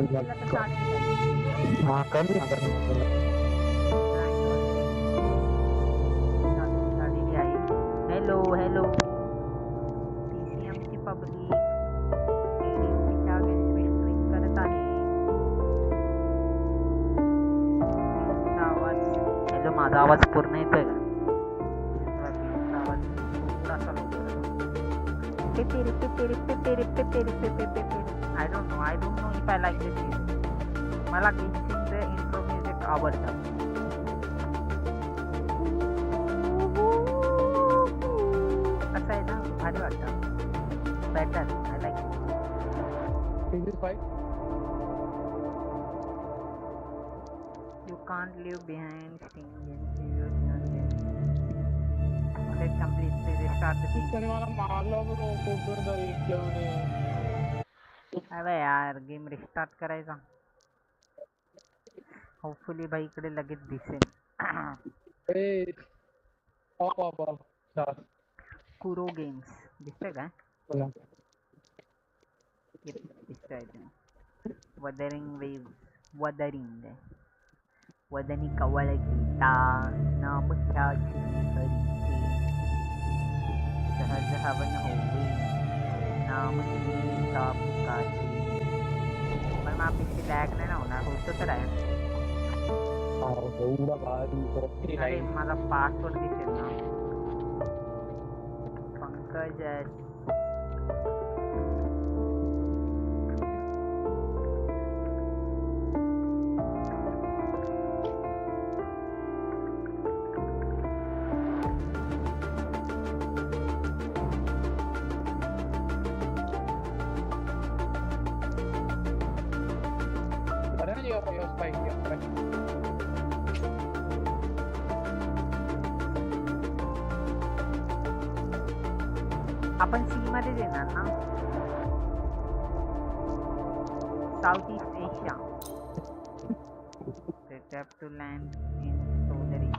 हाँ कर लिया हेलो हेलो टीसीएमची पब्लिक एडीओपीच्या अगेन्स्ट स्ट्रीम करत आहे गेमचा आवाज हॅलो माझा आवाज पूर्ण येतोय का गेमचा आवाज थोडासा लवकर I don't know if I like this music. मला गेमचे इंट्रो म्युझिक आवडतं. असं आहे ना भारी वाटतं. Better. I like it. Is this fight? You can't leave behind Let's completely restart the game. करने वाला मार लो ब्रो कोबर दर एक क्या उन्हें अबे यार गेम रिस्टार्ट करायचा होपफुली भाई इकडे लगेच दिसेल ए ऑफ चार कुरो गेम्स दिसतंय का बोला दिसतंय वदनी कवळ गीता नामख्याची हरीचे सहज हवन होवे नाम गीता पुकारे पण मग आपली लॅग नाही ना होणार होतं तर आहे अरे मला पासवर्ड दिसेल ना पंकज आपण सी मध्ये देणार ना south east Asia tap to land in सोलरी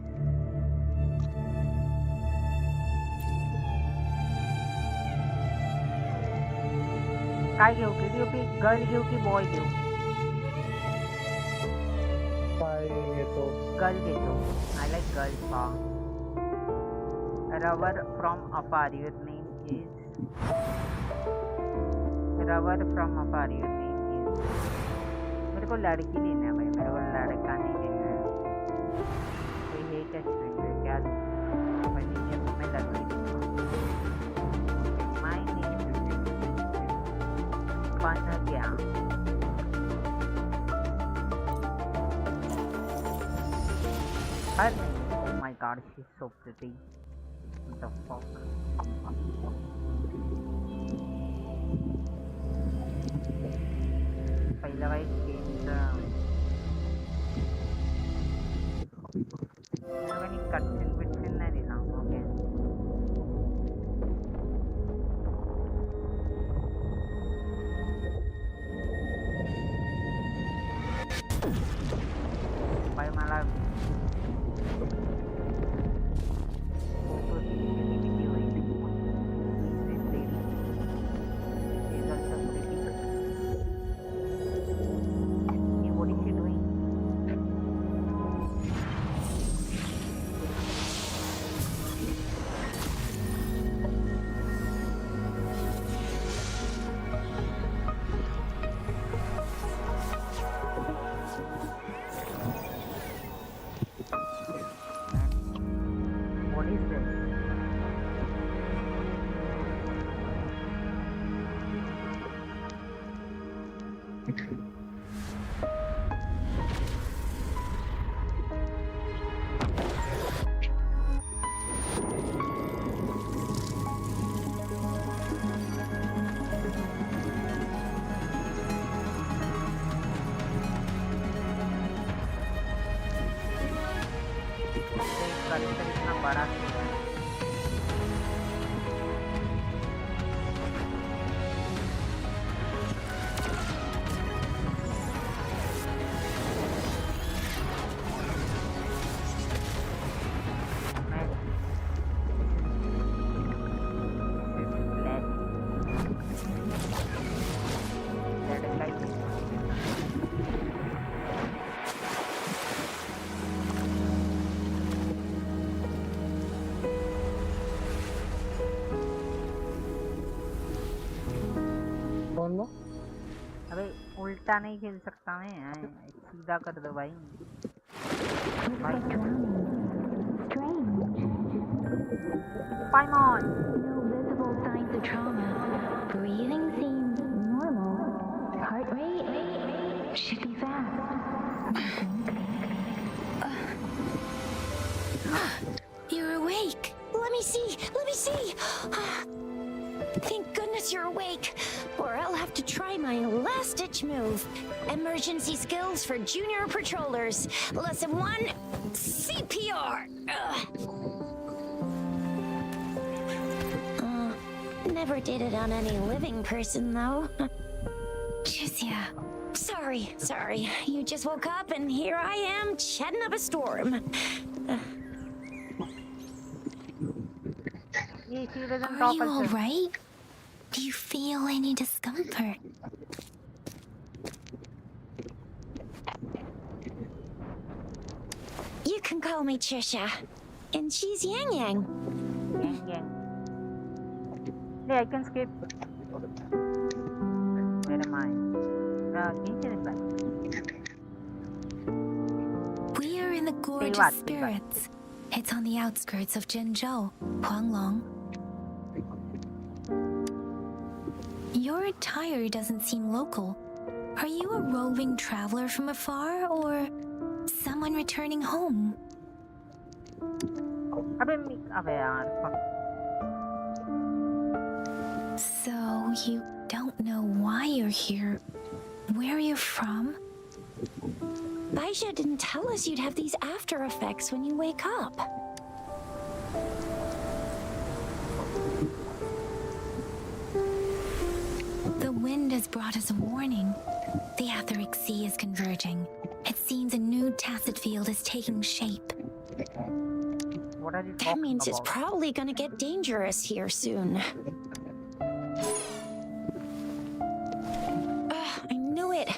काय घेऊ की गर्ल घेऊ की बॉय घेऊ गर्ल घेतो I like girl Rubber from afar, your name is Rubber from afar, your name is मेरे को लड़की लेना है भाई मेरे को लड़का नहीं लेना है कोई है क्या स्ट्रिंग है क्या दूँ मैं नहीं है तो मैं लड़की दूँगा माय नेम बन गया हर oh my god she's so pretty the fuck पहिला वाईट गेमचा कटसिन बिटसिन नाही दिला ओके भाई मला इतना बड़ा उल्टा नहीं खेल सकता मैं। सीधा कर दो भाई। भाई पाइमॉन। No visible signs of trauma. Breathing seems normal. Heart rate should be fast. You're awake. Let me see. Let me see. Thank goodness you're awake, or I'll have to try my last-ditch move. Emergency skills for junior patrollers. Lesson 1, CPR. Never did it on any living person, though. Jizia. Sorry. You just woke up, and here I am, chatting up a storm. Are you all right? Do you feel any discomfort? You can call me Trisha, and she's Yang Yang. Yang. Yeah, I can skip. Where am I? Kitchen is back. We are in the Gorge of Spirits. It's on the outskirts of Zhenzhou, Huanglong. Your attire doesn't seem local. Are you a roving traveler from afar, or someone returning home? अबे यार fuck. So you don't know why you're here, where you're from? Baisha didn't tell us you'd have these after effects when you wake up. The wind has brought us a warning. The Etheric Sea is converging. It seems a new tacit field is taking shape. What are you That talking means it's about? probably gonna get dangerous here soon. I knew it.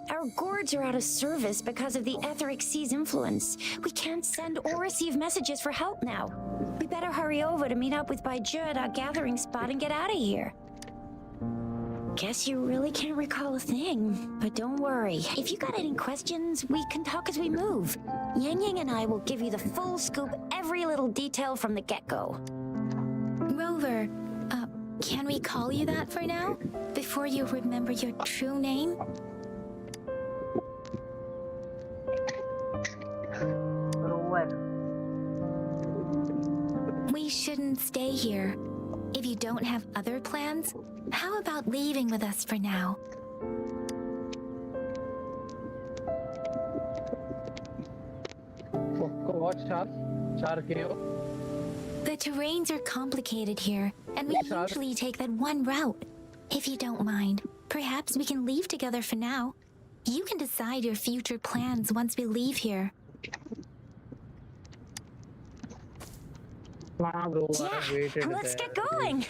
Our gourds are out of service because of the Etheric Sea's influence. We can't send or receive messages for help now. We better hurry over to meet up with Baiju at our gathering spot and get out of here. Guess you really can't recall a thing, but don't worry. If you got any questions, we can talk as we move. Yang Yang and I will give you the full scoop, every little detail from the get-go. Rover, can we call you that for now? Before you remember your true name? Rover. We shouldn't stay here. If you don't have other plans, how about leaving with us for now? What, Char KO? The terrains are complicated here, and we usually take that one route. If you don't mind, perhaps we can leave together for now. You can decide your future plans once we leave here. Wow, bro, I Yeah, waited let's there. get going.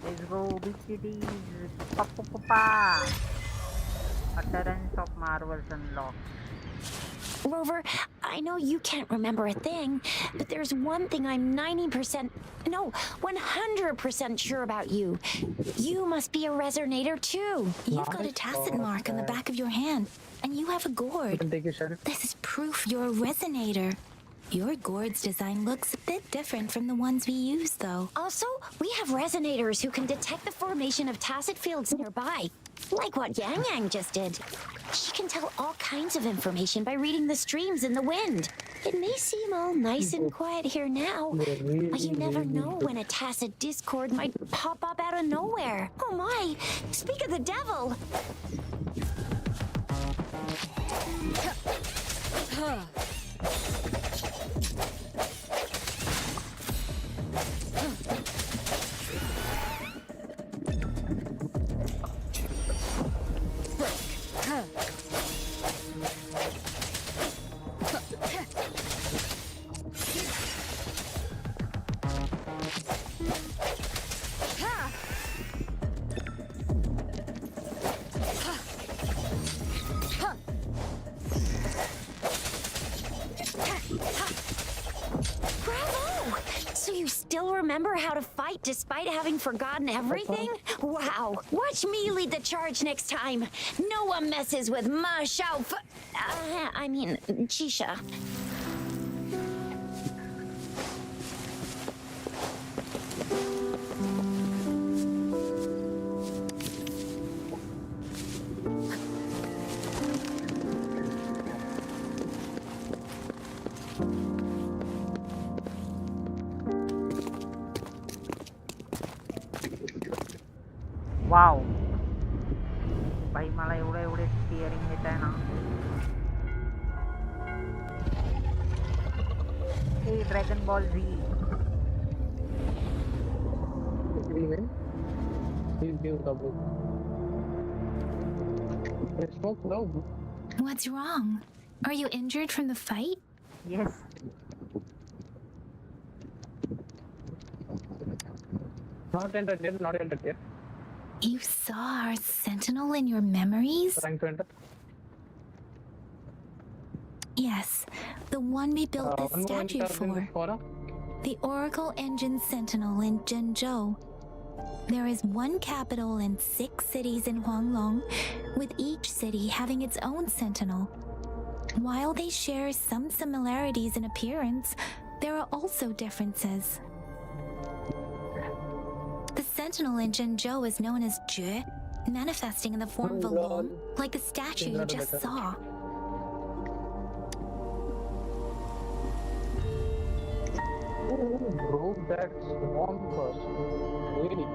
Let's go, big kitties. Pa. Utterance of marvels unlocked. Rover, I know you can't remember a thing, but there's one thing I'm 90%, no, 100% sure about you. You must be a resonator too. You've got a tacit mark on the back of your hand, and you have a You gourd. can take your sheriff. This is proof you're a resonator. Your gourd's design looks a bit different from the ones we use, though. Also, we have resonators who can detect the formation of tacit fields nearby, like what Yang Yang just did. She can tell all kinds of information by reading the streams in the wind. It may seem all nice and quiet here now, but you never know when a tacit discord might pop up out of nowhere. Oh my! Speak of the devil! still remember how to fight despite having forgotten everything? Wow. Watch me lead the charge next time. No one messes with Ma Xiao Chisha. वाव भाई मला एवढे एवढे steering येत आहे ना हे dragon ball झी What's wrong? Are you injured from the fight? Yes. Not entered, not entered yet. You saw our sentinel in your memories? Trying to enter. Yes, the one we built this statue for. The Oracle Engine Sentinel in Zhenzhou. There is one capital and 6 cities in Huanglong, with each city having its own sentinel. While they share some similarities in appearance, there are also differences. The sentinel in Zhenzhou is known as Jue, manifesting in the form of a long, like the statue you just saw. Broke that swamp first. Really?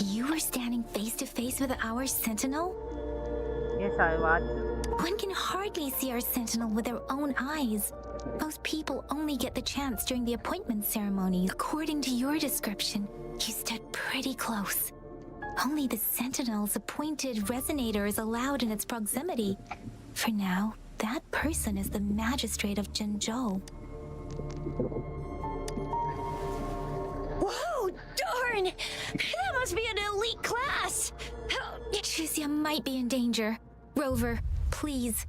You were standing face to face with our sentinel? Yes, I was. One can hardly see our sentinel with their own eyes. Most people only get the chance during the appointment ceremony. According to your description, you stood pretty close. Only the sentinel's appointed resonator is allowed in its proximity. For now, that person is the magistrate of Zhenzhou. Whoa, darn! That must be an elite class! Tricia might be in danger. Rover, please.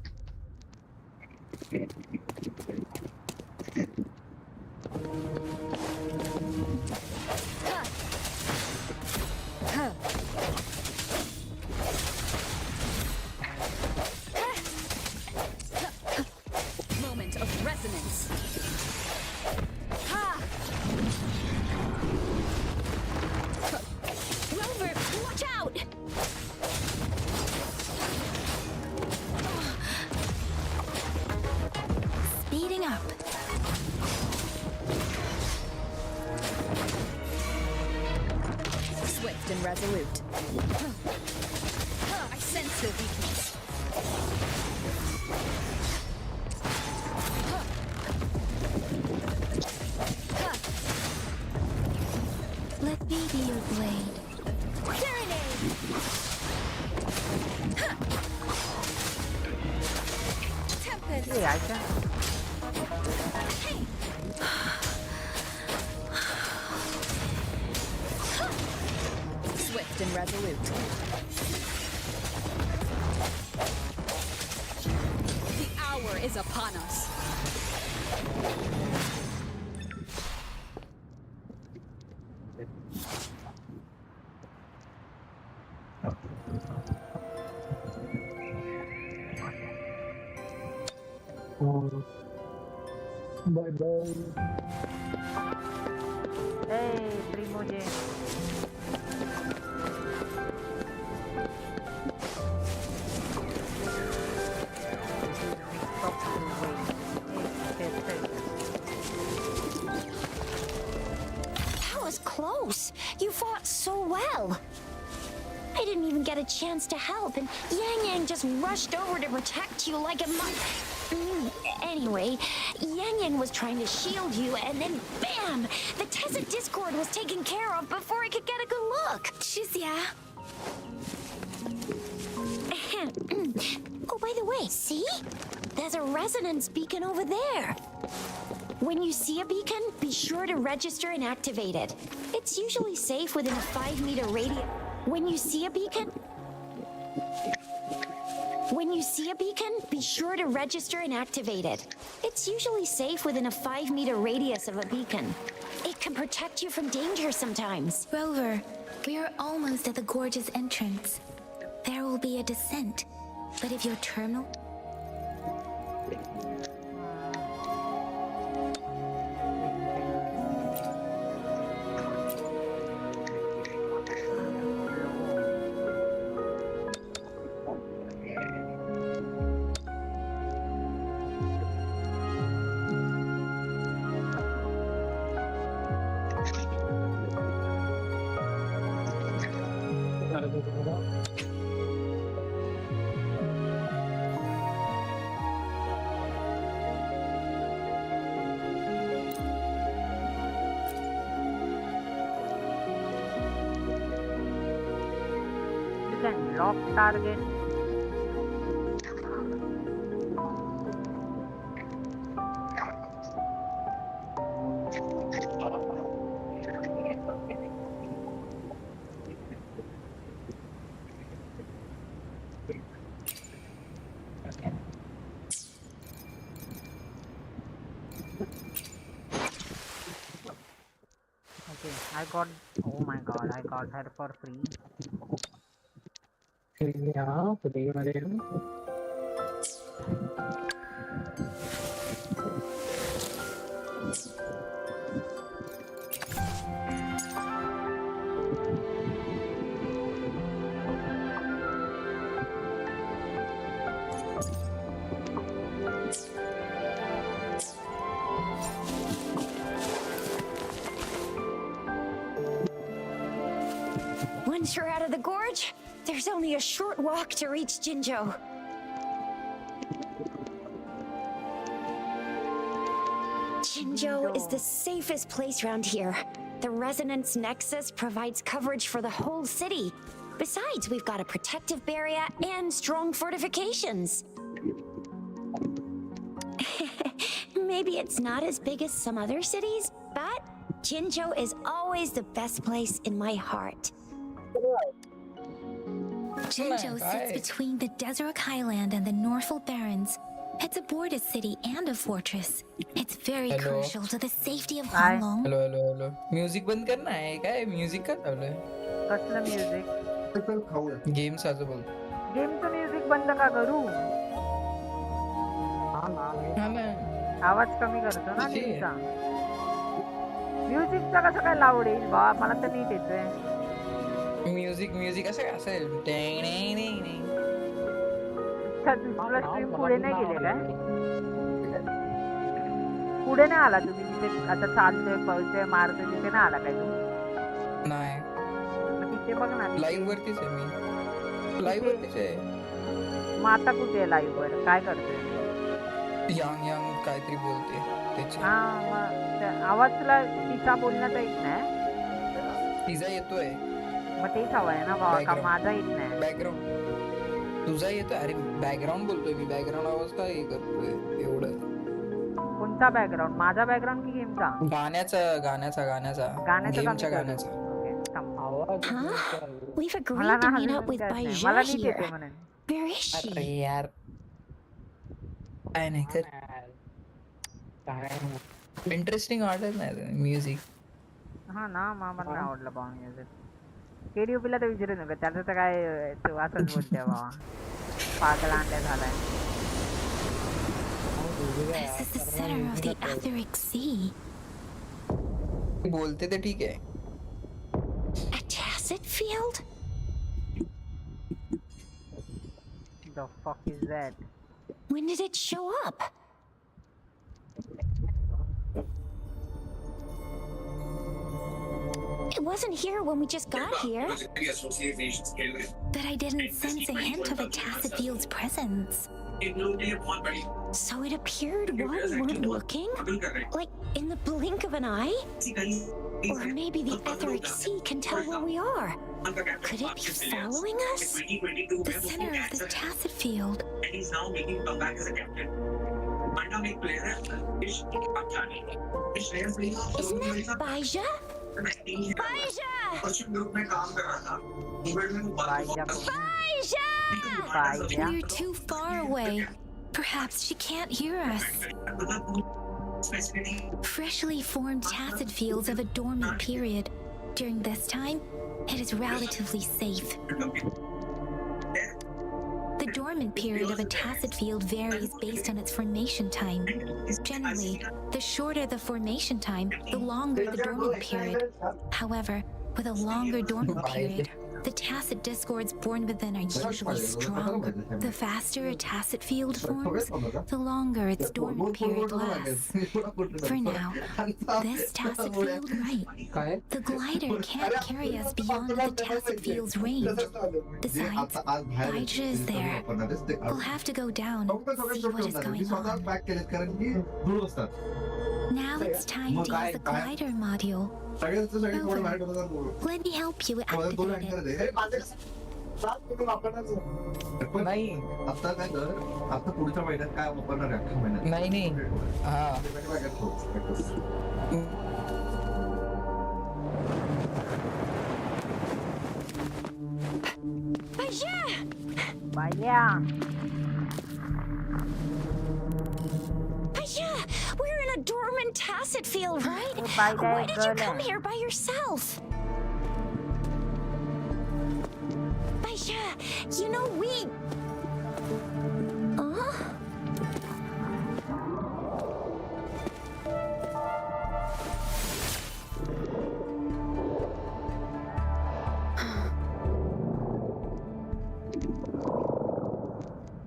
Moment of resonance. Rover, watch out! Speeding up. Swift and resolute. I sense the weakness. Let me be your blade. Tempest. Hey, I can. Swift and resolute. The hour is upon us. Bye bye. Hey, Primoje. That was close. You fought so well. I didn't even get a chance to help, and Yang Yang just rushed over to protect you like a Anyway, Yang Yang was trying to shield you, and then bam! The Tessa Discord was taken care of before I could get a good look. Shizia. Oh, by the way, see? There's a resonance beacon over there. When you see a beacon, be sure to register and activate it. It's usually safe within a 5-meter radius. When you see a beacon... When you see a beacon, be sure to register and activate it. It's usually safe within a 5-meter radius of a beacon. It can protect you from danger sometimes. Rover, we are almost at the gorge's entrance. There will be a descent, but if your terminal... You can lock target. Okay, I got. Oh my god, I got her for free. Yeah, today, Once you're out of the gorge, there's only a short walk to reach Jinzhou. Jinzhou is the safest place around here. The Resonance Nexus provides coverage for the whole city. Besides, we've got a protective barrier and strong fortifications. Maybe it's not as big as some other cities, but Jinzhou is always the best place in my heart. Jinzhou sits between the Desert Highland and the Norfolk Barrens. It's a border city and a fortress. It's very crucial to the safety of Hi. Hanglong. Hello music बंद कर ना आहे काय music का चालू आहे कसलं music? Game साजं बोल गेमचं म्युझिक बंद का करू? हा ना आवाज कमी करतो ना किती? गेमचा. म्युझिकचा कसं काय लावड येईल बा? मला तर नीट येतोय. म्युझिक असं काय असेल अच्छा, तुला स्ट्रीम पुढे नाही गेले काय? पुढे नाही आला तुम्ही जिथे आता चालतोय पळतोय मारतोय तिथे नाही आला काय तू? नाही मग तिथे बघ ना. लाईव्ह वरतीच आहे मी लाईव्ह वरतीच आहे. मग आता कुठे आहे लाईव्ह वर? काय करतोय? यंग काहीतरी बोलते त्याची हा, मग आवाज तुला तिचा बोलण्याचा येत नाही? तिचा येतोय मग तेच हवं आहे ना बाबा, का माझा येत नाही? बॅकग्राऊंड तुझा येतोय. अरे बॅकग्राऊंड बोलतोय मी. बॅकग्राऊंड आवाज काय हे करतोय एवढं? कोणता बॅकग्राऊंड? माझा बॅकग्राऊंड की गेमचा? गाण्याचा गेमच्या गाण्याचा. ओके, थांब. Huh? We've agreed मला to ना meet हलवून up with काय Bai नाही. मला नीट here. येते म्हणून. Where is she? अरे यार काय नाही कर. इंटरेस्टिंग वाटत नाही म्युझिक. हा ना, मला नाही आवडलं बाबा म्युझिक. केडीयूपीला तर विचारू नका, त्याचं तर काय तो असंच बोलते बाबा. पागल अंड्या झालाय. This is the center of the Etheric Sea. बोलते ते ठीक आहे. A tacit field? The fuck is that? When did it show up? It wasn't here when we just got here. But I didn't sense a hint of a tacit field's presence. So it appeared while we weren't looking? Like in the blink of an eye? Or maybe the Etheric Sea can tell where we are. Could it be following us? The center of this tacit field. Isn't that Baija? Baija. We're too far away. Perhaps she can't hear us. Freshly formed tacit fields have a dormant period. During this time, it is relatively safe. The dormant period of a tacit field varies based on its formation time. Generally, the shorter the formation time, the longer the dormant period. However, with a longer dormant period, the tacit discords born within are usually stronger. The faster a tacit field forms, the longer its dormant period lasts. For now, this tacit field right. काय The glider can't carry us beyond the tacit field's range. Besides, Baija is there. We'll have to go down and see what is going on. Now it's time to use the glider module. Let me help you activate it. नाही आता काय कर आता पुढच्या महिन्यात काय वापरणार आहे अख्ख्या महिन्यात नाही नाही हा Baija. We're in a dormant tacit field, right? Baija Why did you girl come hai. here by yourself? Baija, you know we...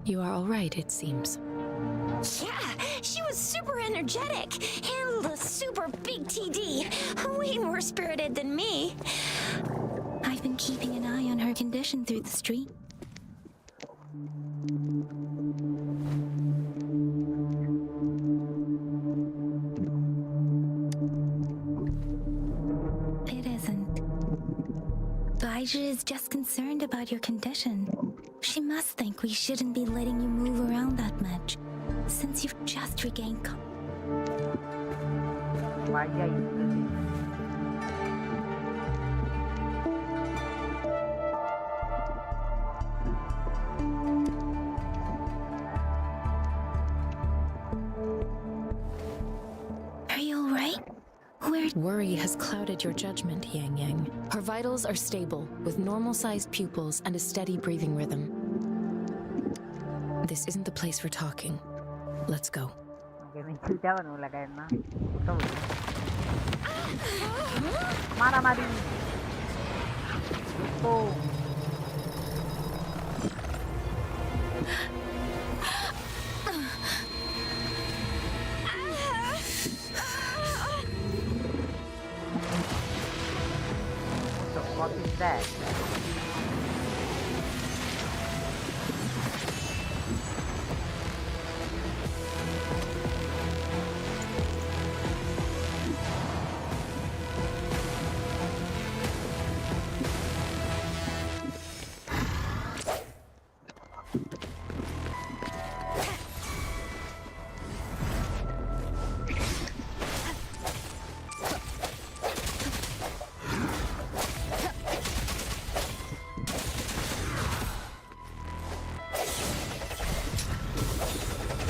You are all right, it seems. Yeah, she was super energetic. Handled a super big TD. Way more spirited than me. I've been keeping an eye on her condition through the street. It isn't. Baija is just concerned about your condition. She must think we shouldn't be letting you move around that much, since you've just regained Baija is busy. Are you alright? Where... Worry has clouded your judgment, Yang Yang. Her vitals are stable, with normal-sized pupils and a steady breathing rhythm. This isn't the place for talking. Let's go. Okay, may chuta ba nung lagayan na? Ito. Mara-mari. Ito. So, what is that?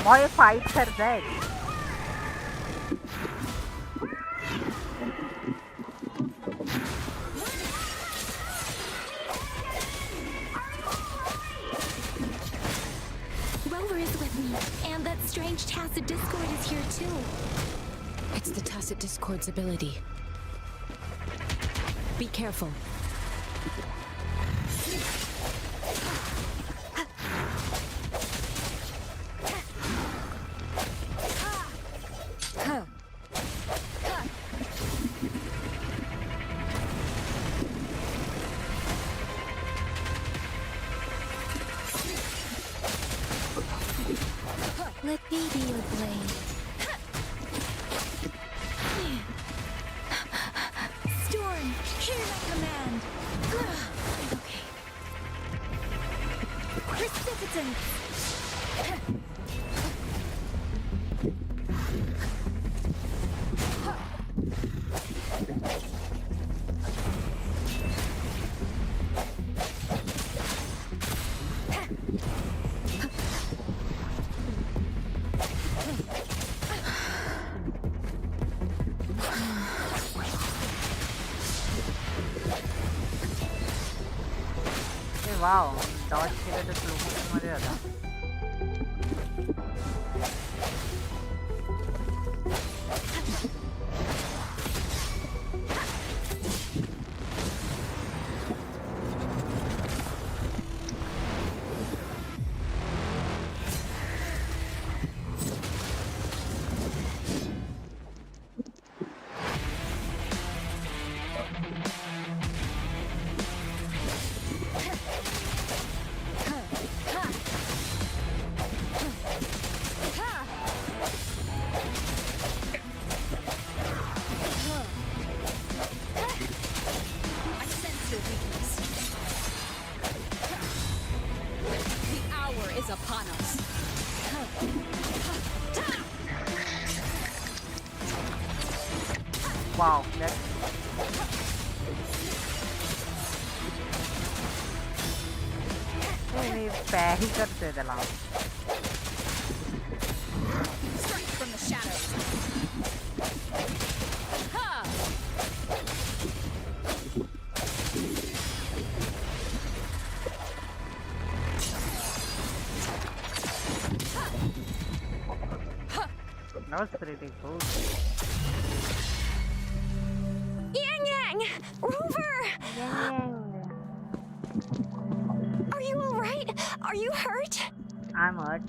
Why fight her back? Rover is with me, and that strange tacit discord is here too. It's the tacit discord's ability. Be careful. Let me be your blade. Storm, hear my command. Okay. Precipitance. Wow dodge केलं तर slow motion मध्ये जातं. I sense your weakness. The hour is upon us. Wow that's मी पॅही करतोय त्याला. Strike from the shadows. Ha! That was pretty cool. Yang Yang! Rover! Are you alright? Are you hurt? I'm hurt.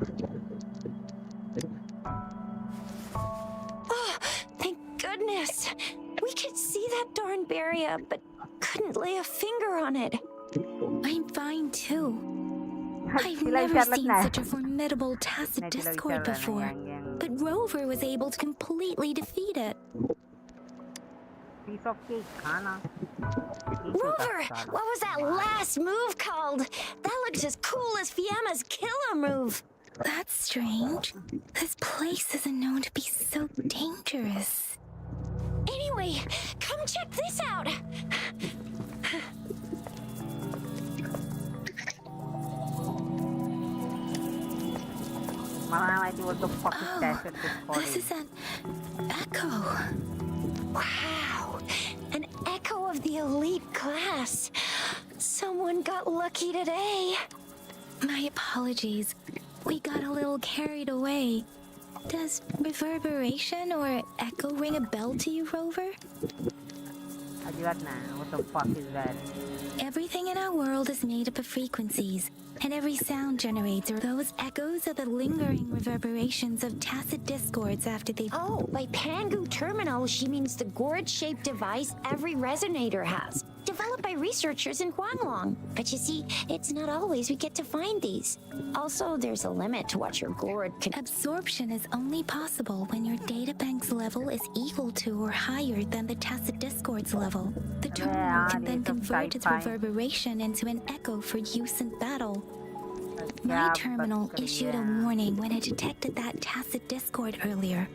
Oh, thank goodness. We could see that darn barrier, but couldn't lay a finger on it. I'm fine too. I've तिला never विचारलंच seen नाही. such a formidable tacit नाही, तिला discord विचारलं before, नाही, yang. but Rover was able to completely defeat it. Piece of cake खाना. Rover, what was that last move called? That looks as cool as Fiamma's killer move. That's strange. This place isn't known to be so dangerous. Anyway, come check this out. मला नाही माहिती what the fuck is Oh, tacit discord this is an echo. Wow, an echo of the elite class. Someone got lucky today. My apologies. We got a little carried away. Does reverberation or echo ring a bell to you, Rover? अजिबात नाही. What the fuck is that? Everything in our world is made up of frequencies, and every sound generates or those echoes are the lingering reverberations of tacit discords after they. Oh, by Pangu Terminal, she means the gourd-shaped device every resonator has. Developed by researchers in Huanglong. But you see, it's not always we get to find these. Also, there's a limit to what your gourd can... Absorption is only possible when your databank's level is equal to or higher than the tacit discord's level. The terminal can then convert its reverberation into an echo for use in battle. My terminal issued a warning when it detected that tacit discord earlier.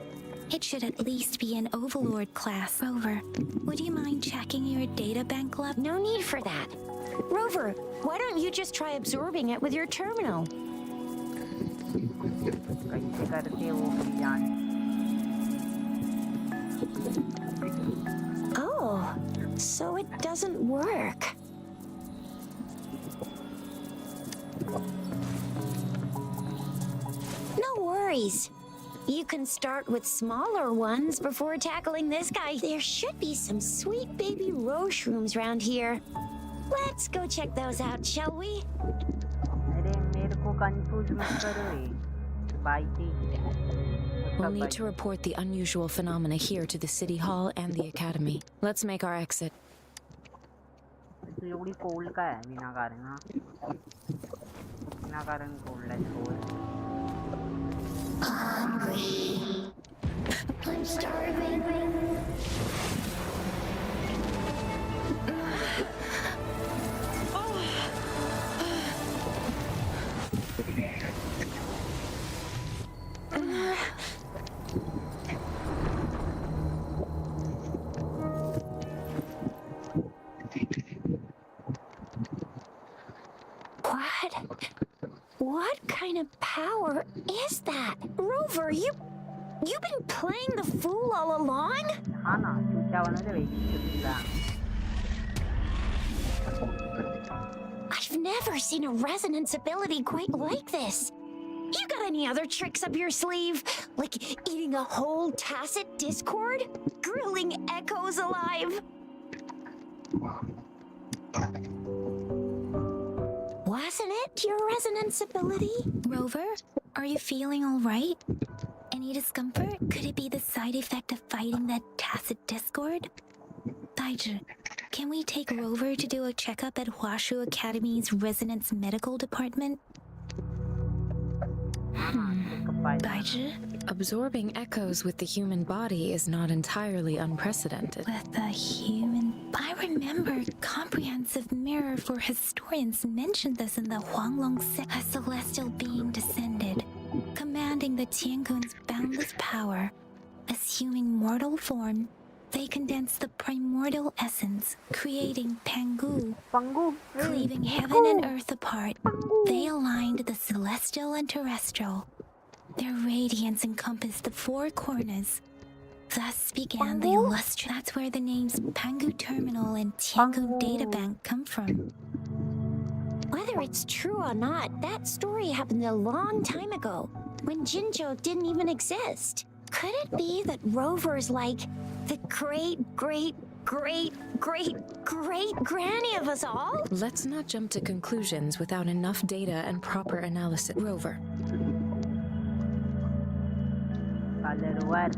It should at least be an Overlord class. Rover, would you mind checking your databank level? No need for that. Rover, why don't you just try absorbing it with your terminal? कैसे करते वो मेरी जान. Oh, so it doesn't work. No worries. You can start with smaller ones before tackling this guy. There should be some sweet baby rose shrooms around here. Let's go check those out, shall we? अरे मेरे को confuse मत करो ये. बाईती. We'll need to report the unusual phenomena here to the City Hall and the Academy. Let's make our exit. तू एवढी cold का आहे विनाकारण हा? विनाकारण cold आहे cold. Hungry. I'm starving. What kind of power is that? Rover, you've been playing the fool all along? हाँ ना चूचा बनो दे भाई चूचा. I've never seen a resonance ability quite like this. You got any other tricks up your sleeve? Like eating a whole tacit discord? Grilling echoes alive? Wasn't it your resonance ability? Rover, are you feeling all right? Any discomfort? Could it be the side effect of fighting that tacit discord? Baizhi, can we take Rover to do a checkup at Huashu Academy's Resonance Medical Department? Baizhi? Absorbing echoes with the human body is not entirely unprecedented. With the human... I remember Comprehensive Mirror for Historians mentioned this in the Huanglong sect. A celestial being descended, commanding the Tiankun's boundless power. Assuming mortal form, they condensed the primordial essence, creating Pangu. Cleaving heaven and earth apart, they aligned the celestial and terrestrial. Their radiance encompassed the four corners. Thus began the illustrious... That's where the names Pangu Terminal and Tiangu Data Bank come from. Whether it's true or not, that story happened a long time ago, when Jinzhou didn't even exist. Could it be that Rover's like the great granny of us all? Let's not jump to conclusions without enough data and proper analysis. Rover. luar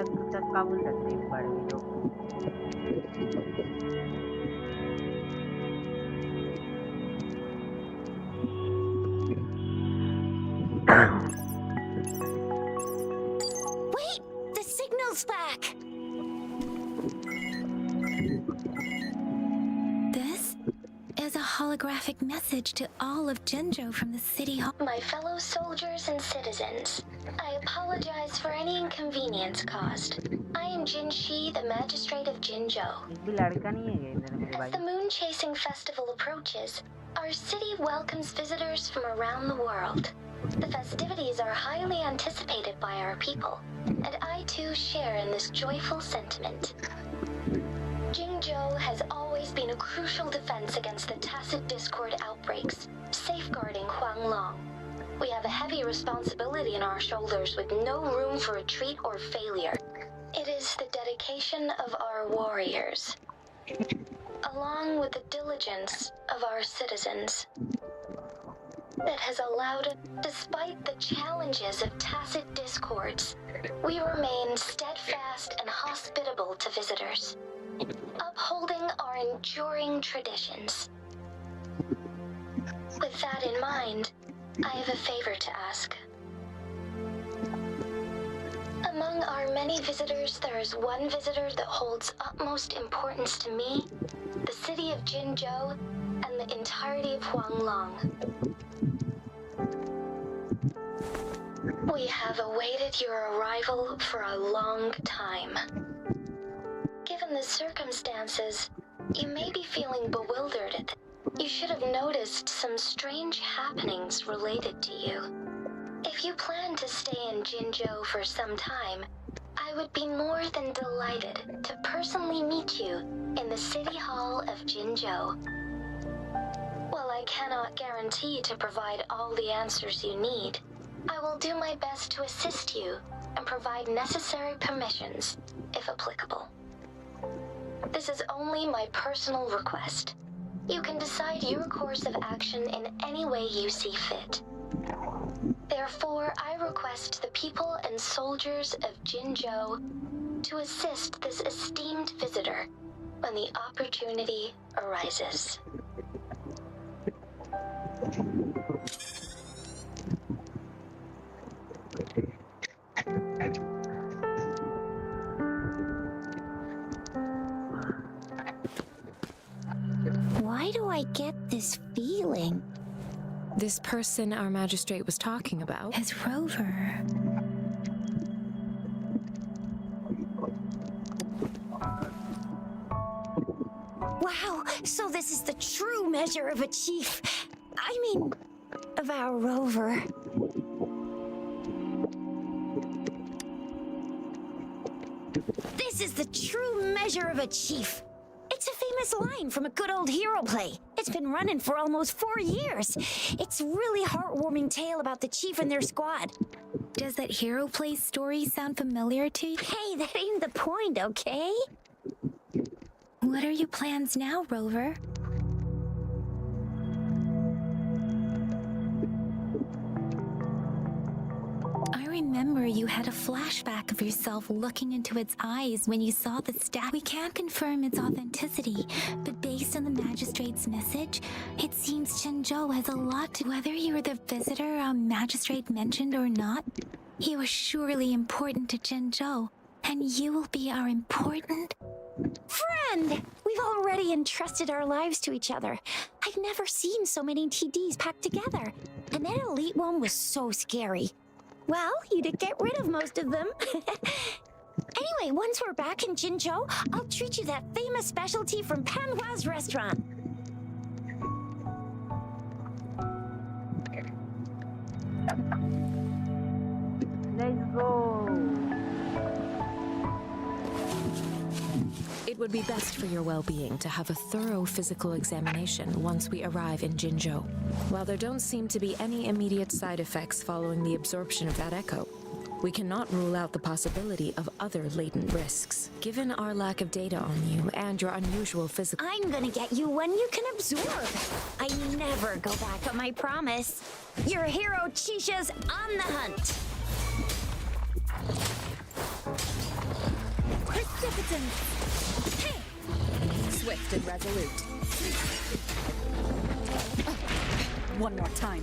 kita kabul tak terima hidup. Wait, the signal's back. This is a holographic message to all of Jinzhou from the city hall. My fellow soldiers and citizens, I apologize for any inconvenience caused. I am Jin Shi, the magistrate of Jinzhou. As the moon chasing festival approaches, our city welcomes visitors from around the world. The festivities are highly anticipated by our people, and I too share in this joyful sentiment. Jinzhou has always been a crucial defense against the tacit discord outbreaks, safeguarding Huanglong. We have a heavy responsibility on our shoulders with no room for retreat or failure. It is the dedication of our warriors, along with the diligence of our citizens, that has allowed us, despite the challenges of tacit discords, we remain steadfast and hospitable to visitors, upholding our enduring traditions. With that in mind, I have a favor to ask. Among our many visitors, there is one visitor that holds utmost importance to me, the city of Jinzhou, and the entirety of Huanglong. We have awaited your arrival for a long time. Given the circumstances, you may be feeling bewildered. You should have noticed some strange happenings related to you. If you plan to stay in Jinzhou for some time, I would be more than delighted to personally meet you in the City Hall of Jinzhou. While I cannot guarantee to provide all the answers you need, I will do my best to assist you and provide necessary permissions, if applicable. This is only my personal request. You can decide your course of action in any way you see fit. Therefore, I request the people and soldiers of Jinzhou to assist this esteemed visitor when the opportunity arises. Why do I get this feeling? This person our magistrate was talking about Is Rover. Wow, so this is the true measure of a chief. I mean, of our Rover. This is the true measure of a chief. It's a famous line from a good old hero play. It's been running for almost 4 years. It's a really heartwarming tale about the chief and their squad. Does that hero play story sound familiar to you? Hey, that ain't the point, okay? What are your plans now, Rover? I remember you had a flashback of yourself looking into its eyes when you saw the statue. We can't confirm its authenticity, but based on the magistrate's message, it seems Zhenzhou has a lot to... Whether you were the visitor our magistrate mentioned or not, you are surely important to Zhenzhou, and you will be our important... Friend! We've already entrusted our lives to each other. I've never seen so many TDs packed together, and that elite one was so scary. Well, you did get rid of most of them. Anyway, once we're back in Jinzhou, I'll treat you that famous specialty from Panhua's restaurant. Let's go. It would be best for your well-being to have a thorough physical examination once we arrive in Jinzhou. While there don't seem to be any immediate side effects following the absorption of that echo, we cannot rule out the possibility of other latent risks. Given our lack of data on you and your unusual physical... I'm gonna get you one you can absorb. I never go back on my promise. Your hero Chisha's on the hunt. Precipitant! Hey! Swift and resolute. One more time.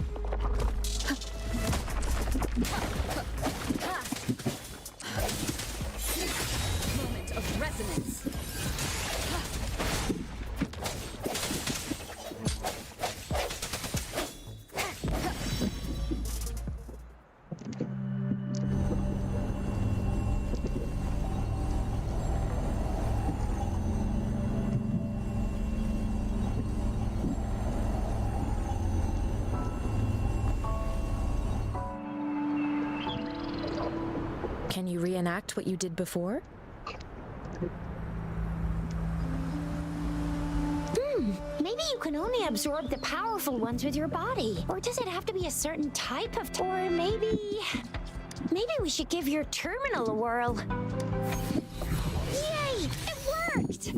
Moment of resonance. Can you reenact what you did before? Maybe you can only absorb the powerful ones with your body. Or does it have to be a certain type of... Or maybe we should give your terminal a whirl. Yay! It worked!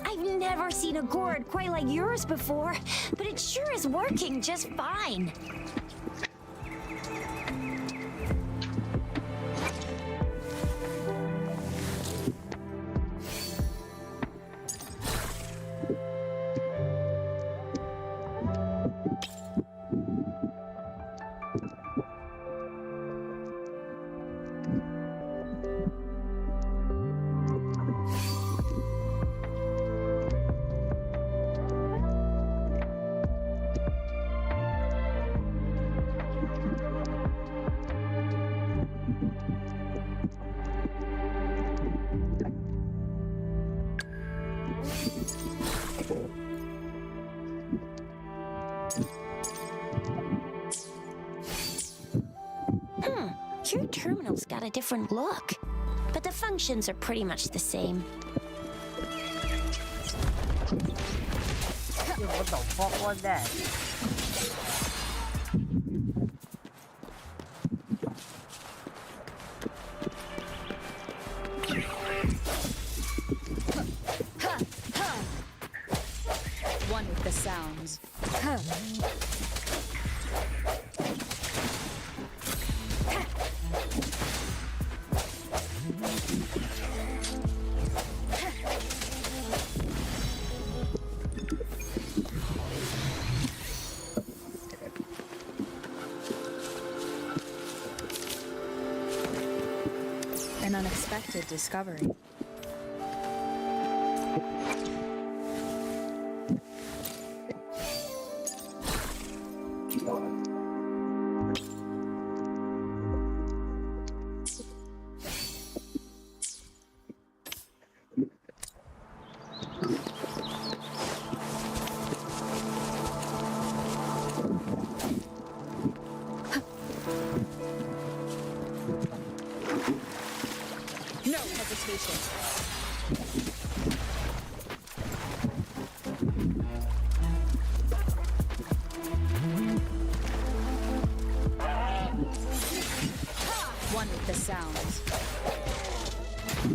I've never seen a gourd quite like yours before, but it sure is working just fine. Your terminal's got a different look, but the functions are pretty much the same. What the fuck was that? One with the sounds. An unexpected discovery. No hesitation. The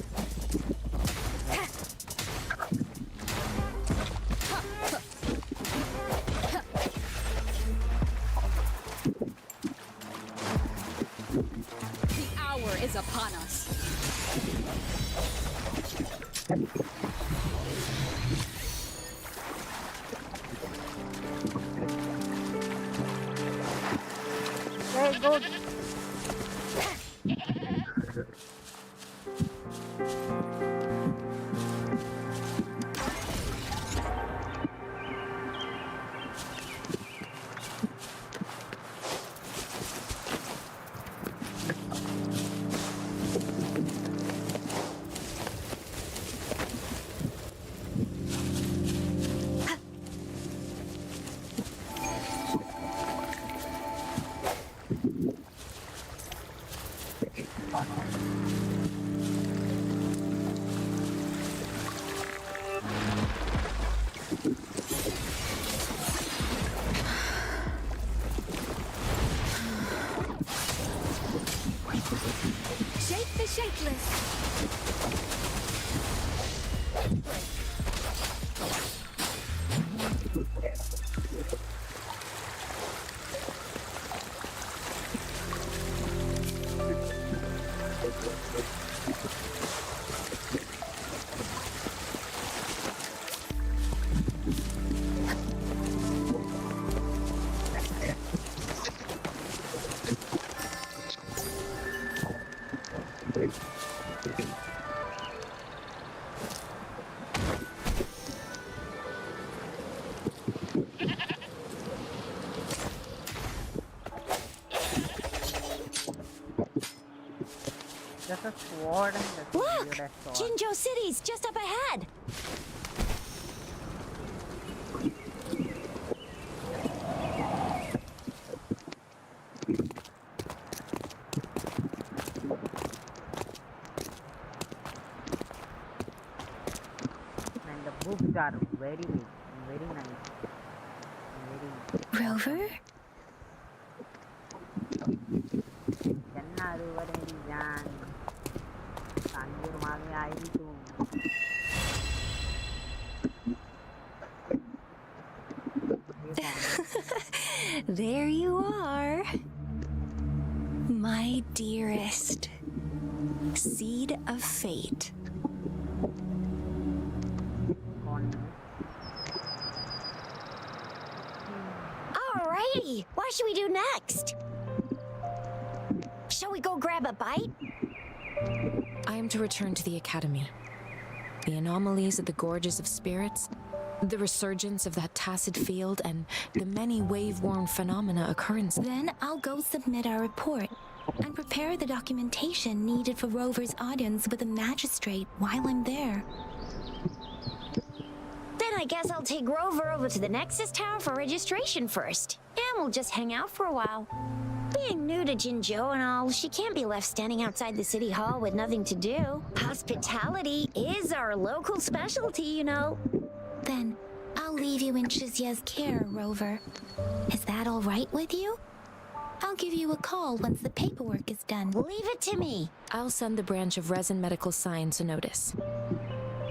hour is upon us. Hey, good. Shake the shakeless. Just a sword and just Look! a sword. Jinzhou City's just up ahead. And the books are very big, very nice. Very Rover? Janna Rover मेरी जान तानवीर मांगने आई थी तू There you are. My dearest. Seed of fate. कौन है Alrighty, what should we do next? Shall we go grab a bite? I am to return to the academy. The anomalies of the gorges of spirits, the resurgence of that tacit field, and the many wave-worn phenomena occurrences. Then I'll go submit our report and prepare the documentation needed for Rover's audience with the magistrate while I'm there. Then I guess I'll take Rover over to the Nexus Tower for registration first. And we'll just hang out for a while. Being new to Jinzhou and all, she can't be left standing outside the city hall with nothing to do. Hospitality is our local specialty, you know. Then I'll leave you in Shizya's care, Rover. Is that all right with you? I'll give you a call once the paperwork is done. Leave it to me. I'll send the branch of Resin Medical Science a notice.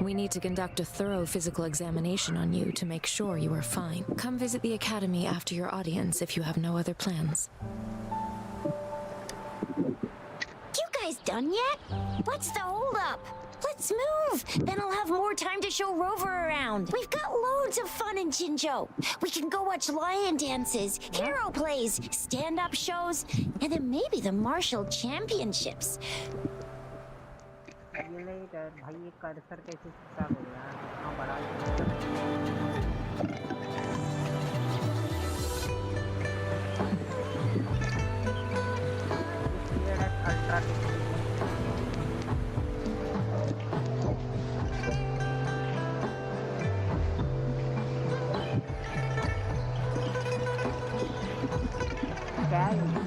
We need to conduct a thorough physical examination on you to make sure you are fine. Come visit the academy after your audience if you have no other plans. You guys done yet? What's the holdup? Let's move. Then I'll have more time to show Rover around. We've got loads of fun in Jinzhou. We can go watch lion dances, hero plays, stand-up shows, and then maybe the martial championships. ये लेकर भाई ये cursor कैसे stop हो गया इतना बड़ा ultra क्या है ये?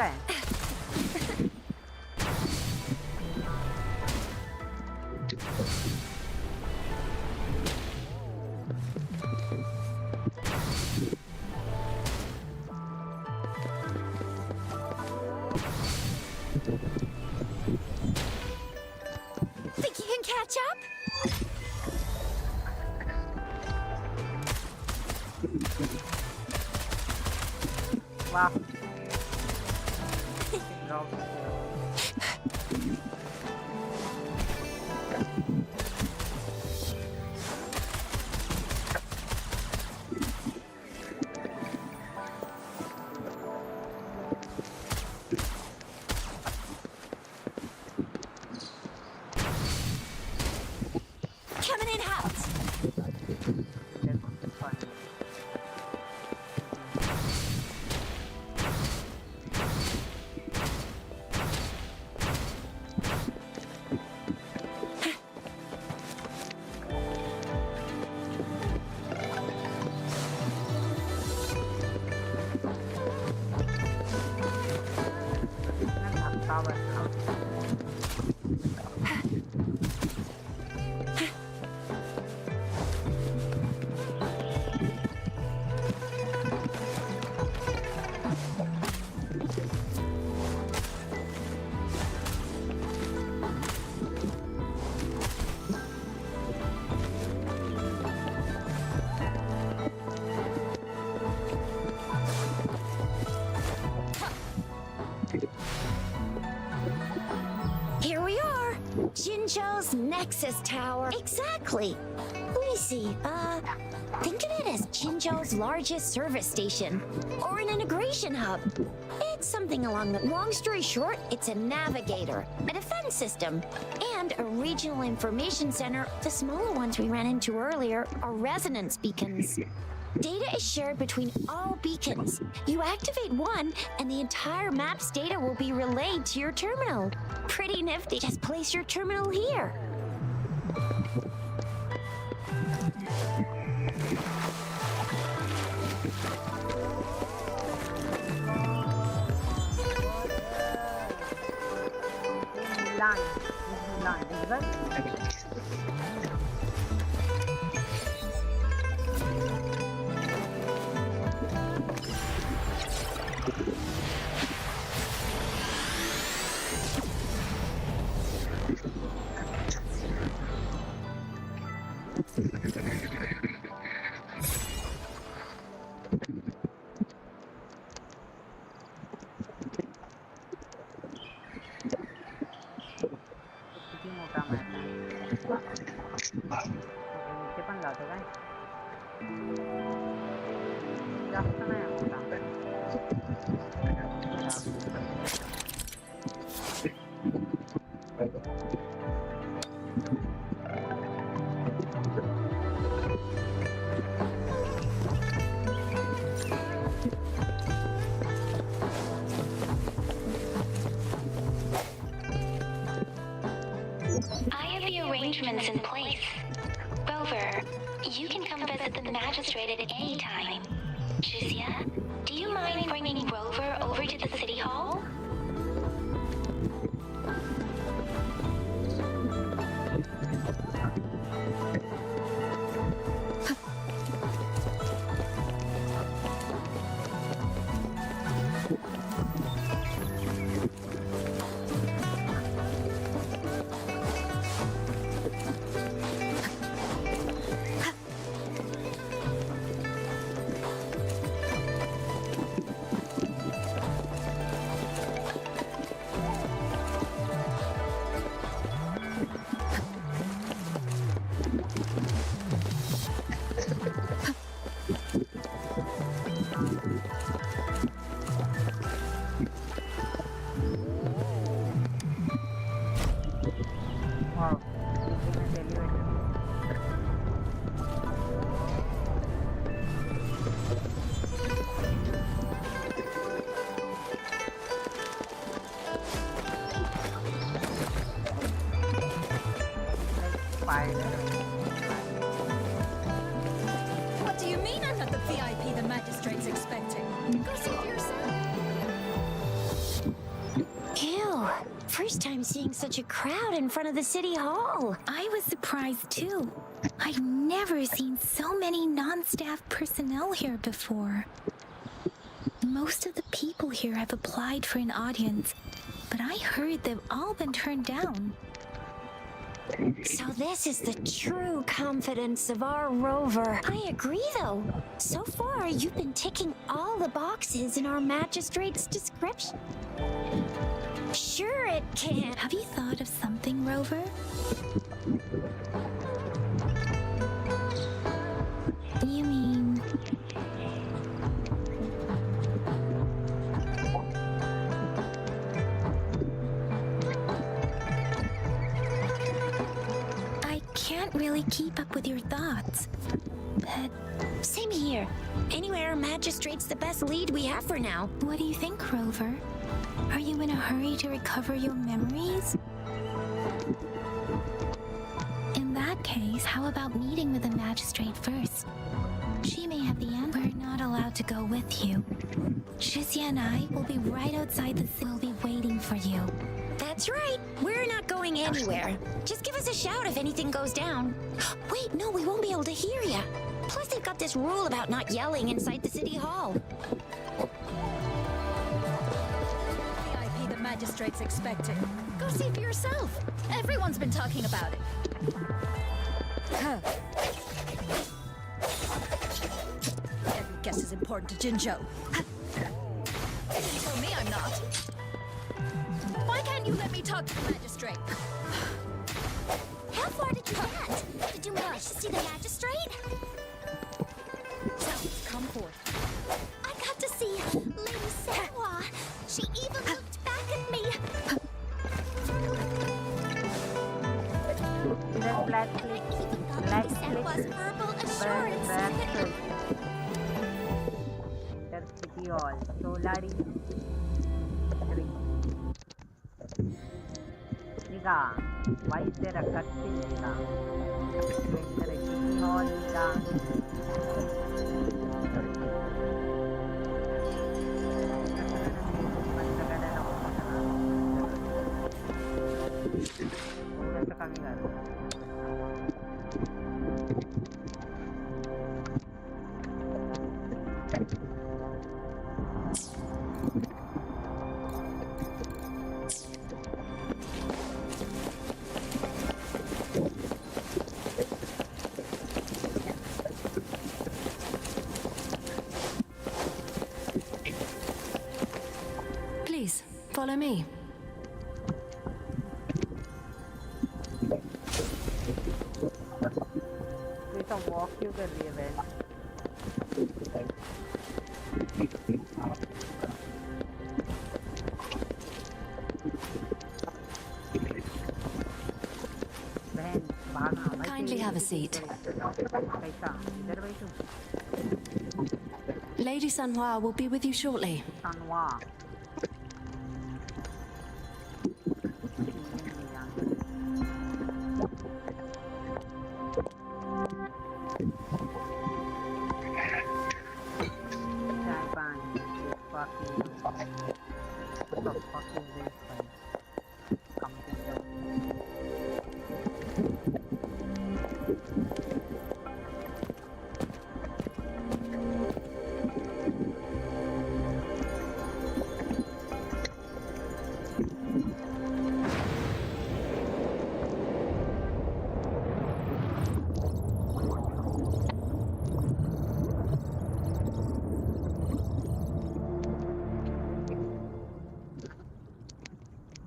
काय Think you can catch up? वाह drop Coming in hot. Here we are. Jinzhou's Nexus Tower. Exactly. Let me see. Think of it as Jinzhou's largest service station. Or an integration hub. It's something along the... Long story short, it's a navigator, a defense system, and a regional information center. The smaller ones we ran into earlier are resonance beacons. Data is shared between all beacons. You activate one, and the entire map's data will be relayed to your terminal. Pretty nifty. Just place your terminal here. किती मोठा map आहे इथे पण जातो काय जास्त नाही मोठा I have the arrangements in place. Rover, you can come visit the magistrate at any time. Jizia, do you mind bringing Rover over to the city hall? First time seeing such a crowd in front of the city hall. I was surprised too. I've never seen so many non-staff personnel here before. Most of the people here have applied for an audience, but I heard they've all been turned down. So this is the true confidence of our rover. I agree, though. So far, you've been ticking all the boxes in our magistrate's description. Sure it can. Have you thought of something, Rover? You mean... I can't really keep up with your thoughts, but... Same here. Anyway, our magistrate's the best lead we have for now. What do you think, Rover? Are you in a hurry to recover your memories? In that case, how about meeting with the magistrate first? She may have the answer. We're not allowed to go with you. Shizia and I will be right outside the city. We'll be waiting for you. That's right. We're not going anywhere. Just give us a shout if anything goes down. Wait, no, we won't be able to hear ya. Plus, they've got this rule about not yelling inside the city hall. IP the magistrate's expecting. Go see for yourself. Everyone's been talking about it. Every guess is important to Jinzhou. You told me I'm not. Why can't you let me talk to the magistrate? How far did you get? Did you manage to see the magistrate? Sounds come forth. I got to see Lady Senwa. She even looked back at me. Just black click. Black click. Verbal assurance. Enter city hall. Solari. Niga. Why is there a cutscene? Niga. Enter city hall. Niga. Udah kami kan. Please, follow me. तो walk क्यों कर रही है बहन? बहन भागना। Kindly have a seat. कैसा? इधर बैठूं? Lady Sanhua will be with you shortly. Sanwa.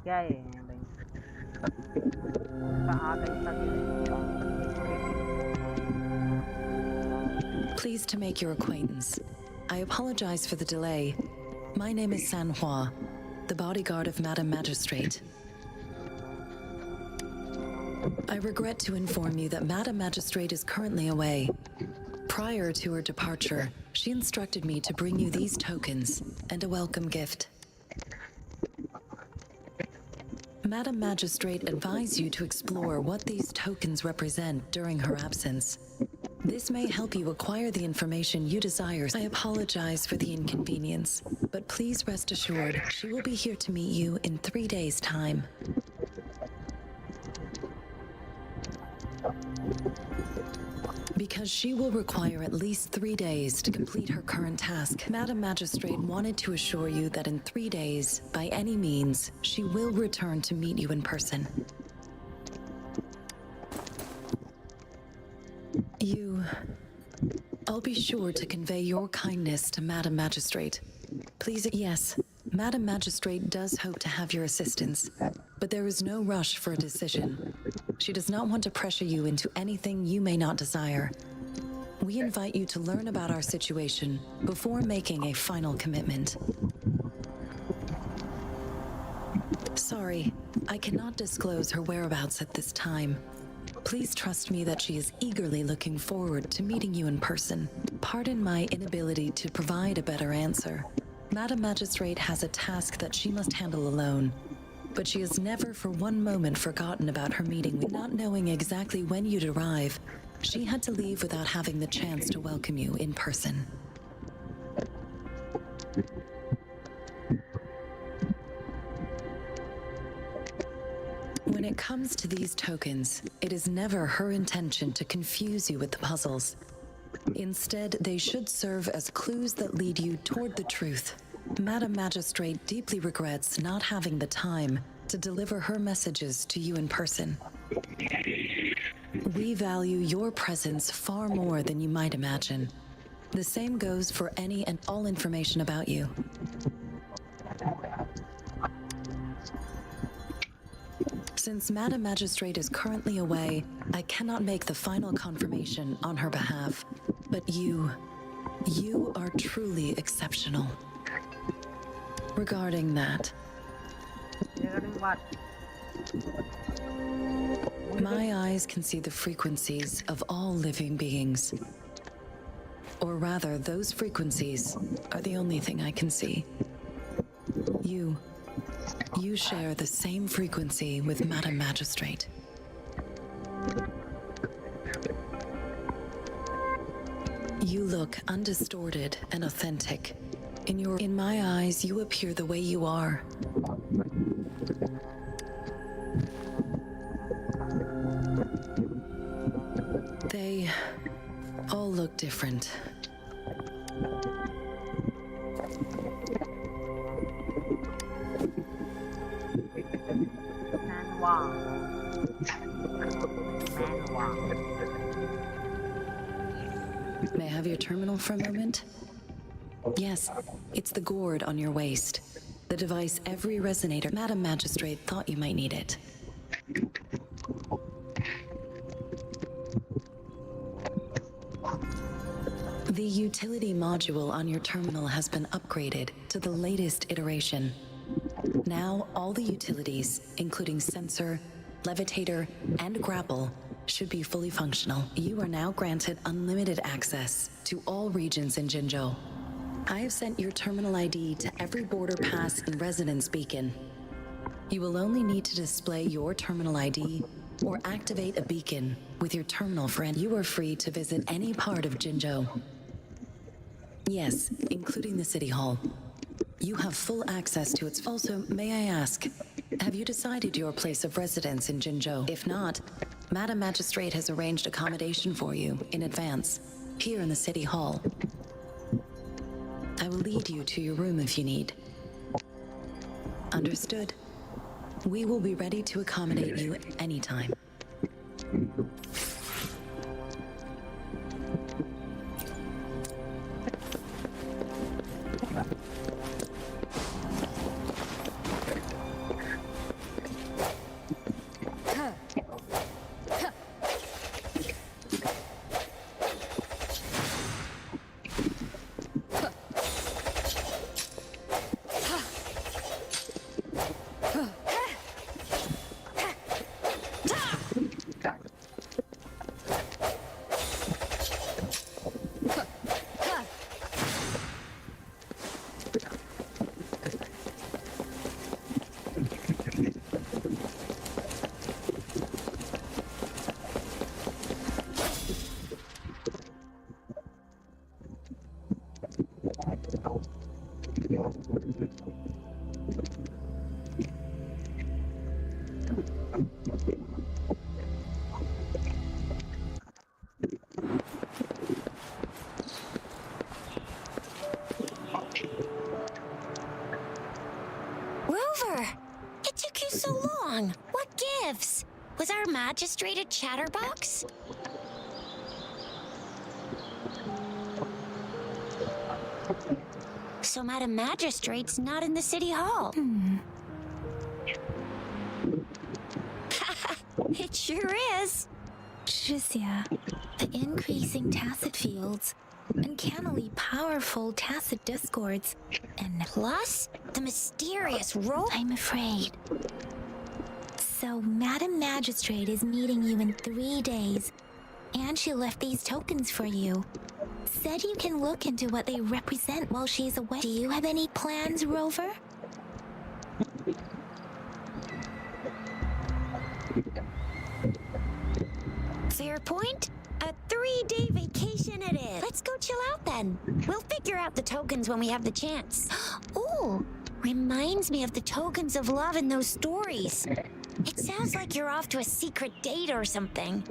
क्या है भाई? आ गई। Pleased to make your acquaintance. I apologize for the delay. My name is Sanhua, the bodyguard of Madam Magistrate. I regret to inform you that Madam Magistrate is currently away. Prior to her departure, she instructed me to bring you these tokens and a welcome gift. Madam Magistrate advised you to explore what these tokens represent during her absence. This may help you acquire the information you desire. I apologize for the inconvenience, but please rest assured she will be here to meet you in 3 days' time. Because she will require at least 3 days to complete her current task, Madam Magistrate wanted to assure you that in 3 days, by any means, she will return to meet you in person. I'll be sure to convey your kindness to Madam Magistrate. Please, yes, Madam Magistrate does hope to have your assistance, but there is no rush for a decision. She does not want to pressure you into anything you may not desire. We invite you to learn about our situation before making a final commitment. Sorry, I cannot disclose her whereabouts at this time. Please trust me that she is eagerly looking forward to meeting you in person. Pardon my inability to provide a better answer. Madam Magistrate has a task that she must handle alone, but she has never for one moment forgotten about her meeting. Not knowing exactly when you'd arrive, she had to leave without having the chance to welcome you in person. When it comes to these tokens, it is never her intention to confuse you with the puzzles. Instead, they should serve as clues that lead you toward the truth. Madam Magistrate deeply regrets not having the time to deliver her messages to you in person. We value your presence far more than you might imagine. The same goes for any and all information about you. Since Madam Magistrate is currently away, I cannot make the final confirmation on her behalf. But you are truly exceptional. Regarding that, Regarding what? my eyes can see the frequencies of all living beings. Or rather, those frequencies are the only thing I can see. You share the same frequency with Madam Magistrate. You look undistorted and authentic. In my eyes, you appear the way you are. They all look different. May I have your terminal for a moment? Yes, it's the gourd on your waist. The device every resonator. Madam Magistrate thought you might need it. The utility module on your terminal has been upgraded to the latest iteration. Now, all the utilities, including sensor, levitator, and grapple, should be fully functional. You are now granted unlimited access to all regions in Jinzhou. I have sent your terminal ID to every border pass and residence beacon. You will only need to display your terminal ID or activate a beacon with your terminal friend. You are free to visit any part of Jinzhou. Yes, including the City Hall. You have full access to its... Also, may I ask, have you decided your place of residence in Jinzhou? If not, Madam Magistrate has arranged accommodation for you in advance, here in the City Hall. I will lead you to your room if you need. Understood. We will be ready to accommodate you anytime. other magistrate a chatterbox? So Madam Magistrate's not in the city hall. It sure is. Tricia, the increasing tacit fields, uncannily powerful tacit discords, and Plus, the mysterious rope. I'm afraid. So Madam Magistrate is meeting you in 3 days, and she left these tokens for you. Said you can look into what they represent while she's away. Do you have any plans, Rover? Fair point. A 3-day vacation it is. Let's go chill out then. We'll figure out the tokens when we have the chance. Ooh, reminds me of the tokens of love in those stories. It sounds like you're off to a secret date or something.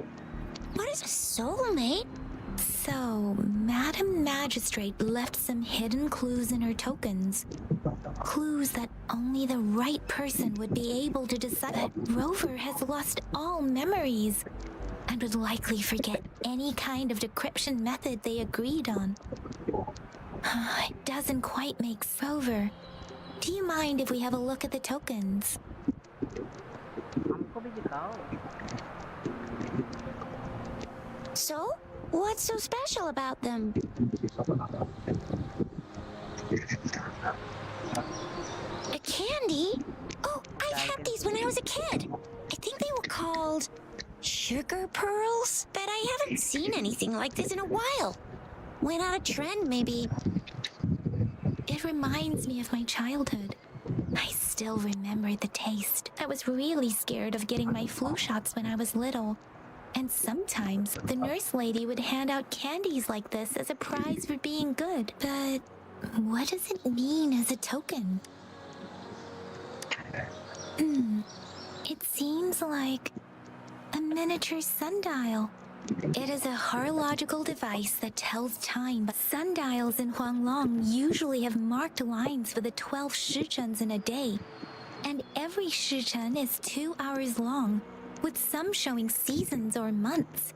What is a soulmate? So, Madam Magistrate left some hidden clues in her tokens. Clues that only the right person would be able to decide. But Rover has lost all memories and would likely forget any kind of decryption method they agreed on. It doesn't quite make Rover. Do you mind if we have a look at the tokens? हमको भी दिखाओ. So, what's so special about them? A candy? Oh, I've had these when I was a kid. I think they were called sugar pearls, but I haven't seen anything like this in a while. Went out of trend, maybe. It reminds me of my childhood. I still remember the taste. I was really scared of getting my flu shots when I was little. And sometimes the nurse lady would hand out candies like this as a prize for being good. But what does it mean as a token? It seems like a miniature sundial. It is a horological device that tells time. Sundials in Huanglong usually have marked lines for the 12 shichuns in a day. And every shichun is 2 hours long, with some showing seasons or months.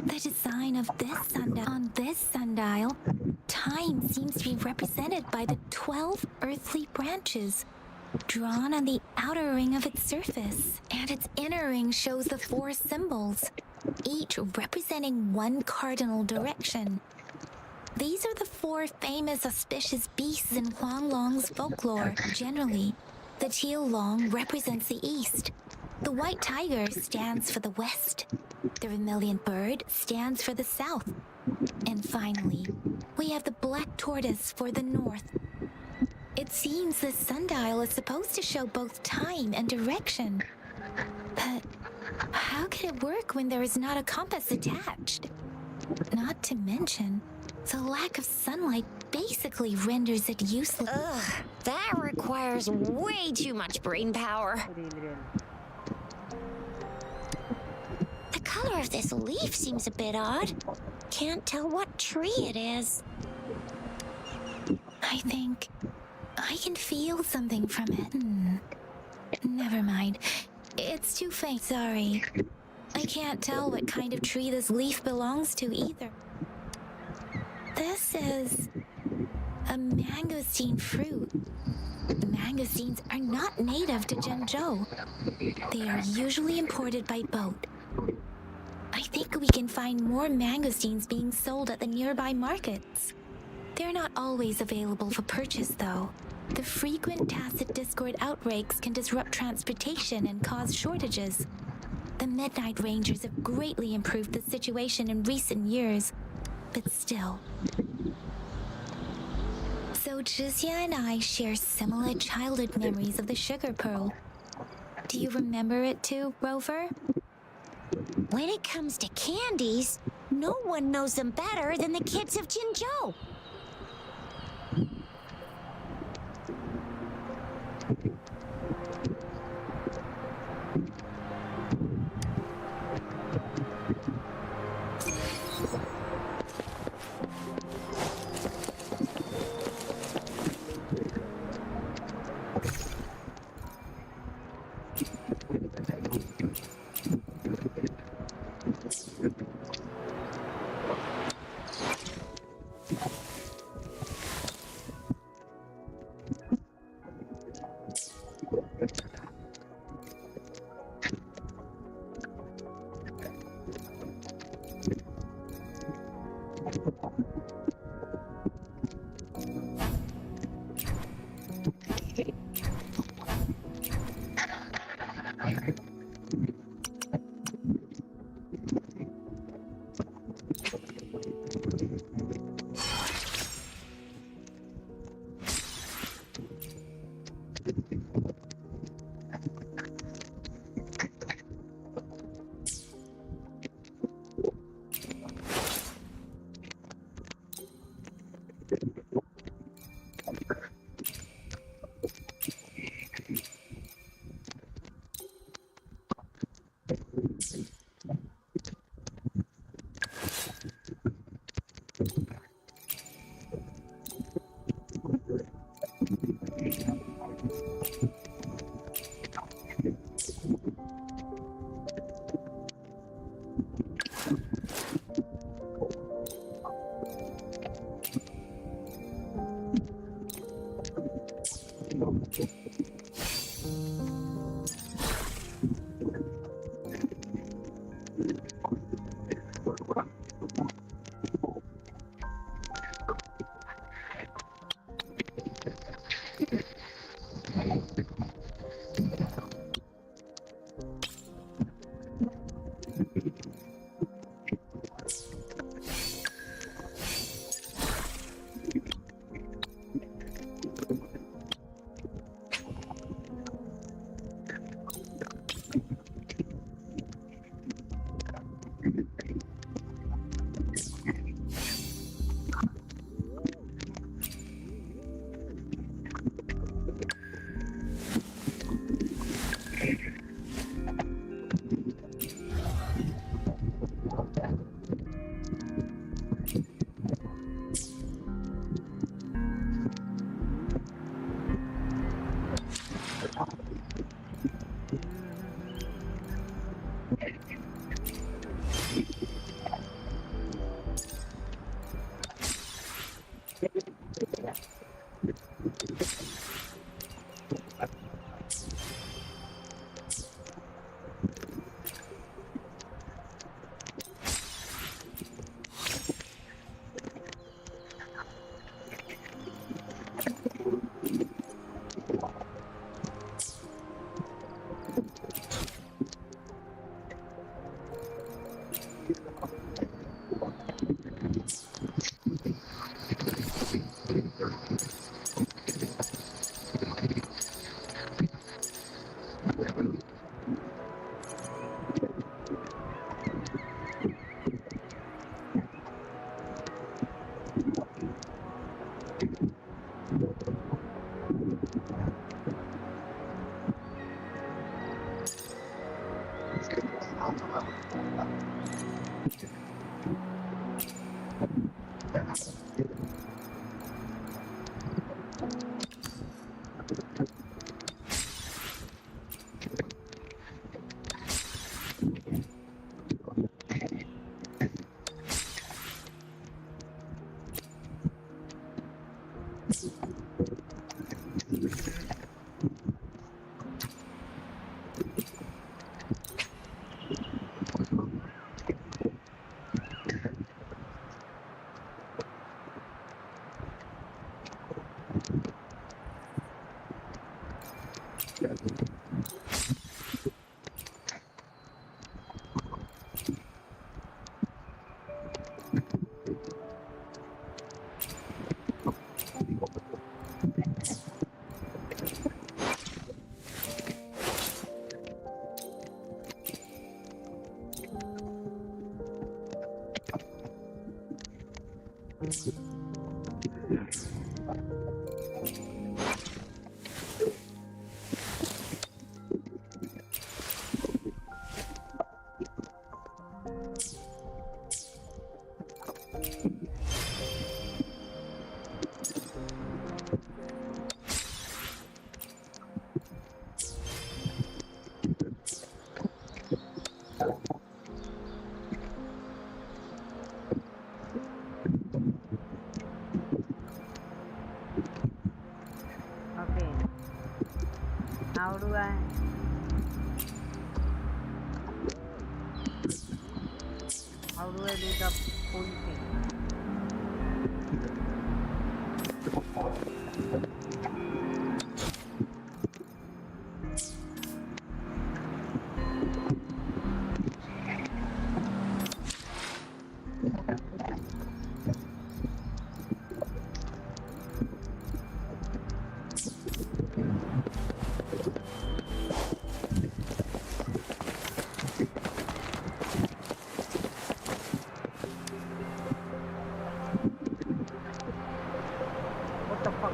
The design of this sundial, on this sundial, time seems to be represented by the 12 earthly branches, drawn on the outer ring of its surface. And its inner ring shows the 4 symbols, each representing one cardinal direction. These are the 4 famous auspicious beasts in Huanglong's folklore. Generally, the teal long represents the east. The white tiger stands for the west. The vermilion bird stands for the south. And finally, we have the black tortoise for the north. It seems this sundial is supposed to show both time and direction. But how could it work when there is not a compass attached? Not to mention, the lack of sunlight basically renders it useless. Ugh, that requires way too much brain power. Real. The color of this leaf seems a bit odd. Can't tell what tree it is. I think I can feel something from it. Never mind. It's too faint, sorry. I can't tell what kind of tree this leaf belongs to either. This is a mangosteen fruit. Mangosteens are not native to Zhengzhou. They are usually imported by boat. I think we can find more mangosteens being sold at the nearby markets. They're not always available for purchase, though. The frequent tacit discord outbreaks can disrupt transportation and cause shortages. The Midnight Rangers have greatly improved the situation in recent years, but still. So Zhixia and I share similar childhood memories of the sugar pearl. Do you remember it too, Rover? When it comes to candies, no one knows them better than the kids of Jinzhou.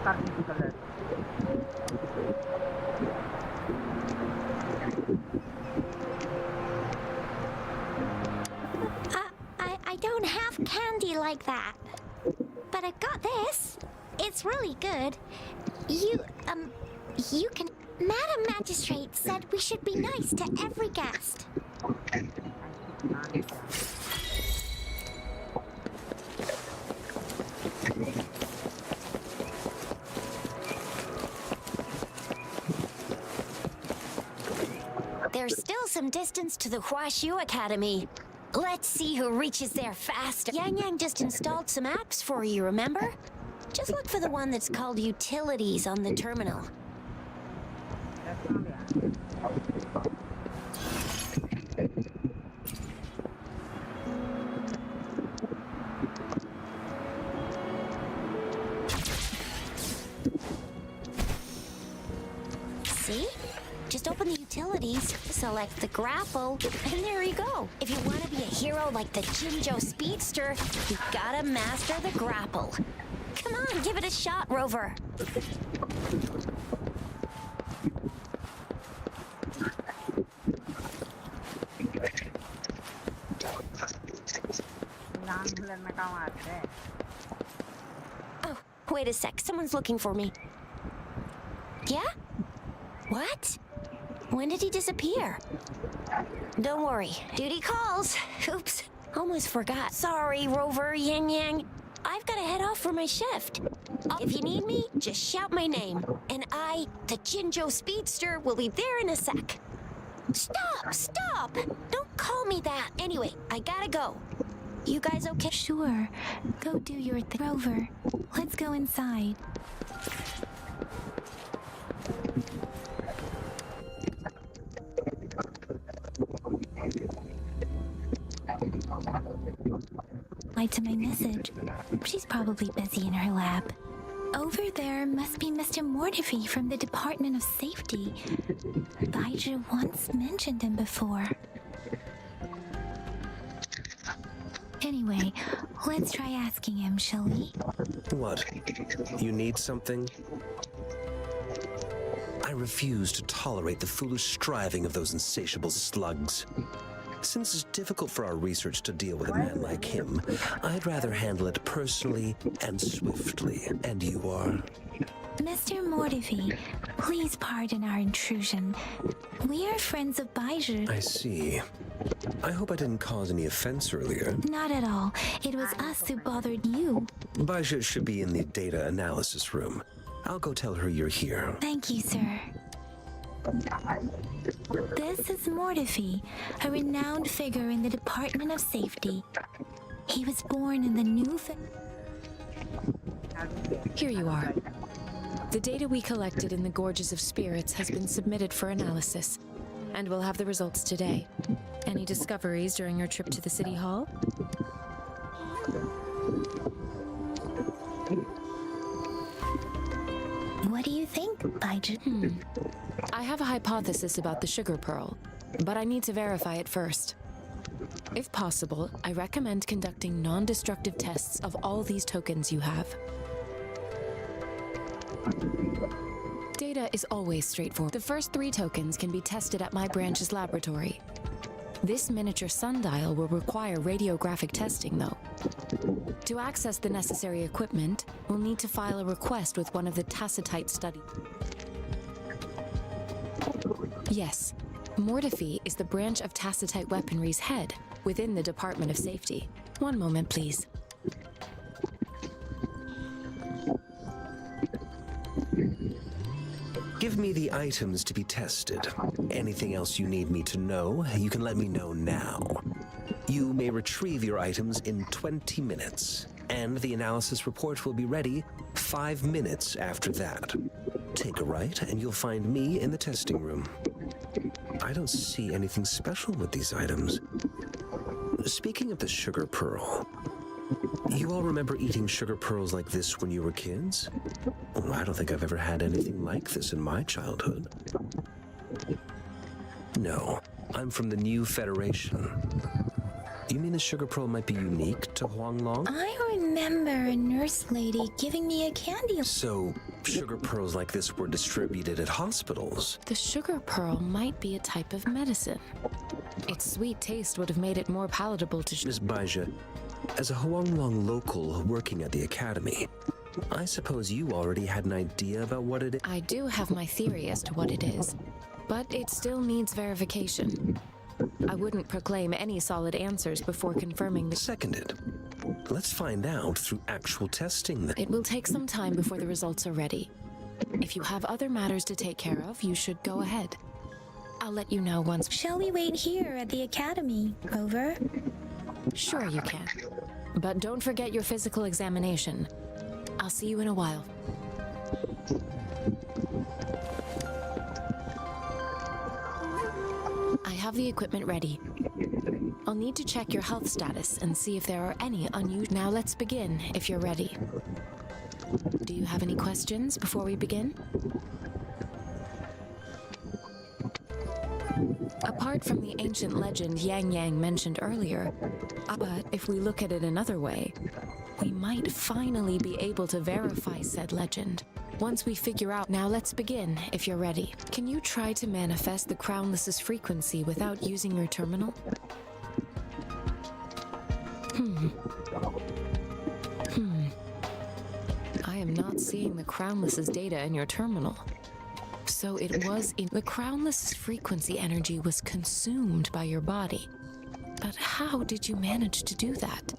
bakar physical. I don't have candy like that. But I've got this. It's really good. You can... Madam Magistrate said we should be nice to every guest. There's still some distance to the Huashu Academy. Let's see who reaches there faster. Yang Yang just installed some apps for you, remember? Just look for the one that's called Utilities on the terminal. See? Just open the utilities, select the grapple, and there you go. If you want to be a hero like the Jinjo Speedster, you gotta master the grapple. Come on, give it a shot, Rover. Oh, wait a sec. Someone's looking for me. Yeah? What? When did he disappear? Don't worry. Duty calls. Oops. Almost forgot. Sorry, Rover, Yang Yang. I've got to head off for my shift. If you need me, just shout my name. And I, the Jinjo Speedster, will be there in a sec. Stop! Stop! Don't call me that. Anyway, I gotta go. You guys okay? Sure. Go do your thing. Rover, let's go inside. To my message. She's probably busy in her lab. Over there must be Mr. Mortifi from the Department of Safety. Baiju once mentioned him before. Anyway, let's try asking him, shall we? What? You need something? I refuse to tolerate the foolish striving of those insatiable slugs. Since it's difficult for our research to deal with a man like him, I'd rather handle it personally and swiftly. And you are? Mr. Mortifi, please pardon our intrusion. We are friends of Baiju. I see. I hope I didn't cause any offense earlier. Not at all. It was us who bothered you. Baiju should be in the data analysis room. I'll go tell her you're here. Thank you, sir. This is Mortifi, a renowned figure in the Department of Safety. He was born in the new... Here you are. The data we collected in the Gorges of Spirits has been submitted for analysis, and we'll have the results today. Any discoveries during your trip to the City Hall? What do you think, Baiju? I have a hypothesis about the sugar pearl, but I need to verify it first. If possible, I recommend conducting non-destructive tests of all these tokens you have. Data is always straightforward. The first 3 tokens can be tested at my branch's laboratory. This miniature sundial will require radiographic testing, though. To access the necessary equipment, we'll need to file a request with one of the Tacitite studies. Yes, Mortifi is the branch of Tacitite weaponry's head within the Department of Safety. One moment, please. Give me the items to be tested. Anything else you need me to know, you can let me know now. You may retrieve your items in 20 minutes, and the analysis report will be ready 5 minutes after that. Take a right, and you'll find me in the testing room. I don't see anything special with these items. Speaking of the sugar pearl, you all remember eating sugar pearls like this when you were kids? Oh, I don't think I've ever had anything like this in my childhood. No, I'm from the New Federation. You mean the sugar pearl might be unique to Huanglong? I remember a nurse lady giving me a candy. So, sugar pearls like this were distributed at hospitals. The sugar pearl might be a type of medicine. Its sweet taste would have made it more palatable to Miss Baija, as a Huanglong local working at the academy, I suppose you already had an idea about what it is? I do have my theory as to what it is, but it still needs verification. I wouldn't proclaim any solid answers before confirming the— Seconded. Let's find out through actual testing. It will take some time before the results are ready. If you have other matters to take care of, you should go ahead. I'll let you know once— Shall we wait here at the academy? Over? Sure you can. But don't forget your physical examination. I'll see you in a while. I have the equipment ready. I'll need to check your health status and see if there are any unusual— Now let's begin, if you're ready. Do you have any questions before we begin? Apart from the ancient legend Yang Yang mentioned earlier, but if we look at it another way, we might finally be able to verify said legend. Once we figure out— Now let's begin, if you're ready. Can you try to manifest the Crownless's frequency without using your terminal? I am not seeing the Crownless's data in your terminal. So it was in— The Crownless's frequency energy was consumed by your body. But how did you manage to do that?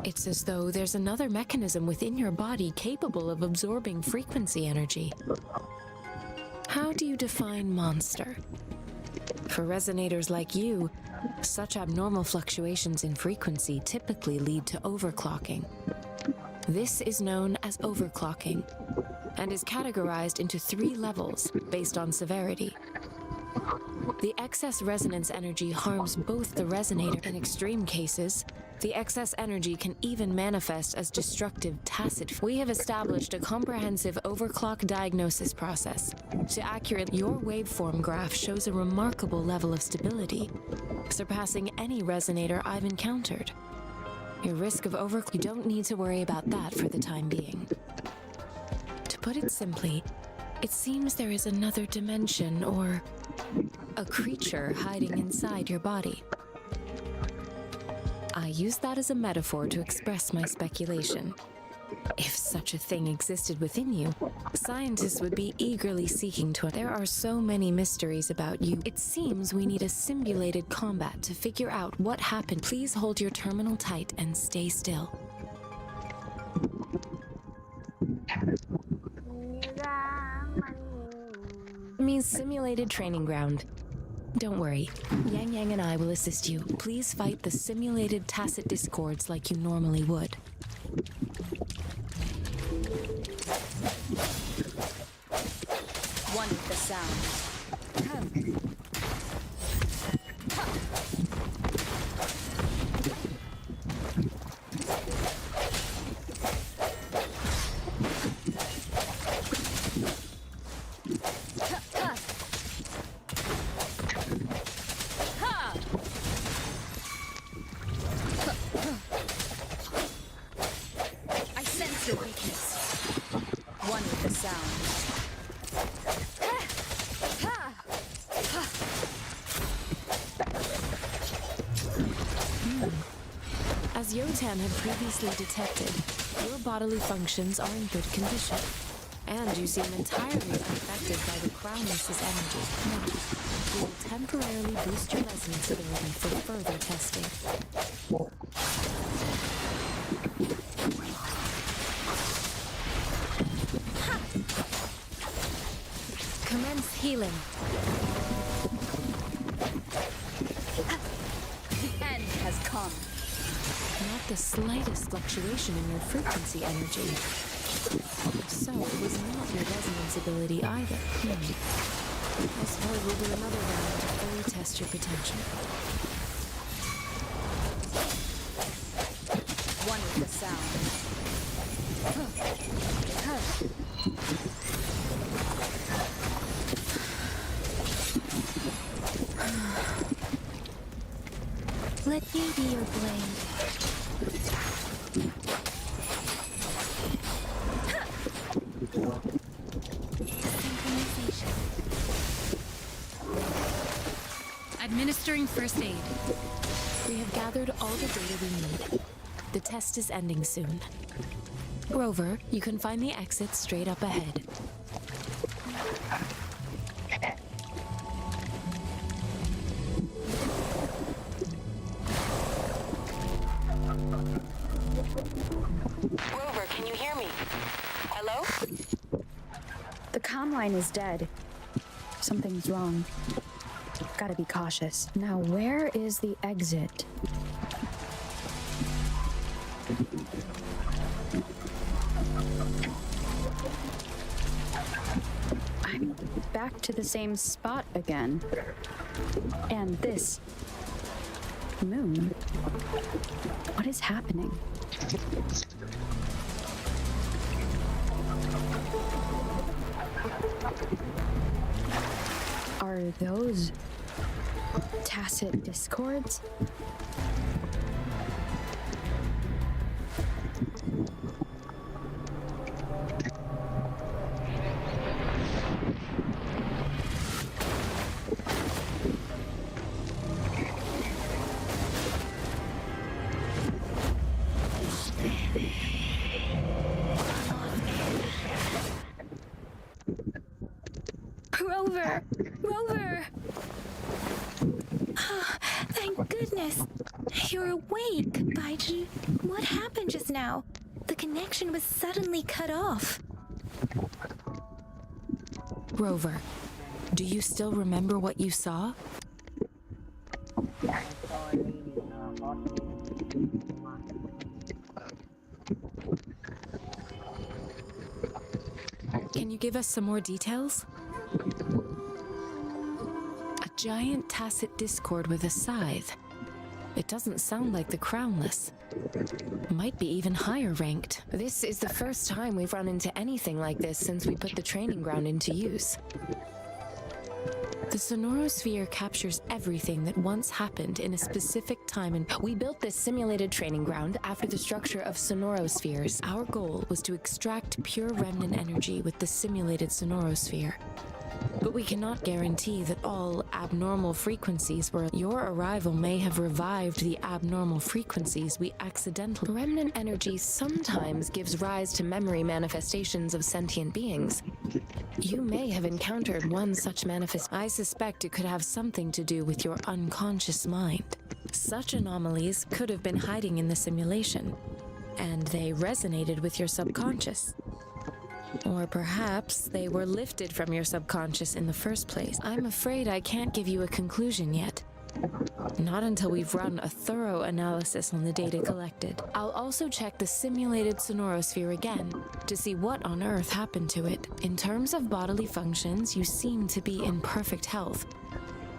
It's as though there's another mechanism within your body capable of absorbing frequency energy. How do you define monster? For resonators like you, such abnormal fluctuations in frequency typically lead to overclocking. This is known as overclocking and is categorized into 3 levels based on severity. The excess resonance energy harms both the resonator— In extreme cases, the excess energy can even manifest as destructive tacit— We have established a comprehensive overclock diagnosis process. To accurately— Your waveform graph shows a remarkable level of stability, surpassing any resonator I've encountered. Your risk of overclock— You don't need to worry about that for the time being. To put it simply, it seems there is another dimension or a creature hiding inside your body. I use that as a metaphor to express my speculation. If such a thing existed within you, scientists would be eagerly seeking to— There are so many mysteries about you. It seems we need a simulated combat to figure out what happened. Please hold your terminal tight and stay still. Means simulated training ground. Don't worry, Yang Yang and I will assist you. Please fight the simulated tacit discords like you normally would. One with the sound. I sense your weakness. One with the sound. As Yotan had previously detected, your bodily functions are in good condition, and you seem entirely unaffected by the Crownless's energy. Now, we will temporarily boost your resonance ability for further testing. Commence healing. The end has come. Not the slightest fluctuation in your frequency energy. So it was not your resonance ability either. I suppose we'll do another round to fully test your potential. One with the sound. Let me be your blade. Administering first aid. We have gathered all the data we need. The test is ending soon. Rover, you can find the exit straight up ahead. Rover, can you hear me? Hello? The comm line is dead. Something's wrong. Gotta be cautious. Now, where is the exit? I'm back to the same spot again. And this moon. What is happening? Are those tacit discords? Rover! Rover! Oh, thank goodness. You're awake, Baiju. What happened just now? The connection was suddenly cut off. Rover, do you still remember what you saw? Can you give us some more details? A giant tacit discord with a scythe. It doesn't sound like the crownless. Might be even higher ranked. This is the first time we've run into anything like this since we put the training ground into use. The sonorosphere captures everything that once happened in a specific time, and we built this simulated training ground after the structure of sonorospheres. Our goal was to extract pure remnant energy with the simulated sonorosphere. But we cannot guarantee that all abnormal frequencies were. Your arrival may have revived the abnormal frequencies we accidentally. Remnant energy sometimes gives rise to memory manifestations of sentient beings. You may have encountered one such manifest. I suspect it could have something to do with your unconscious mind. Such anomalies could have been hiding in the simulation, and they resonated with your subconscious. Or perhaps they were lifted from your subconscious in the first place. I'm afraid I can't give you a conclusion yet. Not until we've run a thorough analysis on the data collected. I'll also check the simulated sonorosphere again to see what on earth happened to it. In terms of bodily functions, you seem to be in perfect health.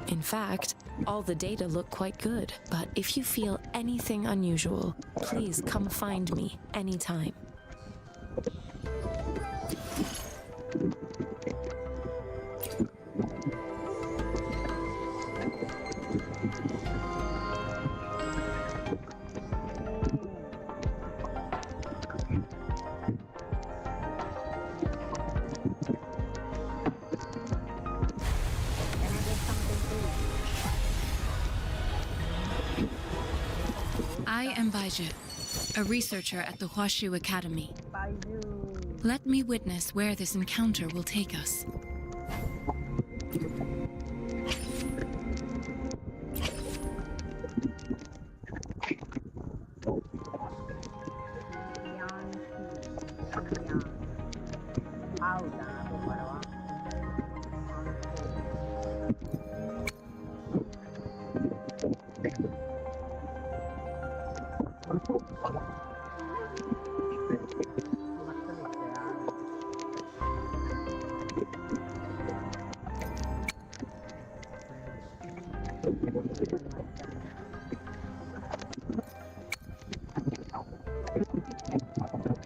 In fact, all the data look quite good. But if you feel anything unusual, please come find me anytime. I am Baiju, a researcher at the Huashu Academy. Let me witness where this encounter will take us.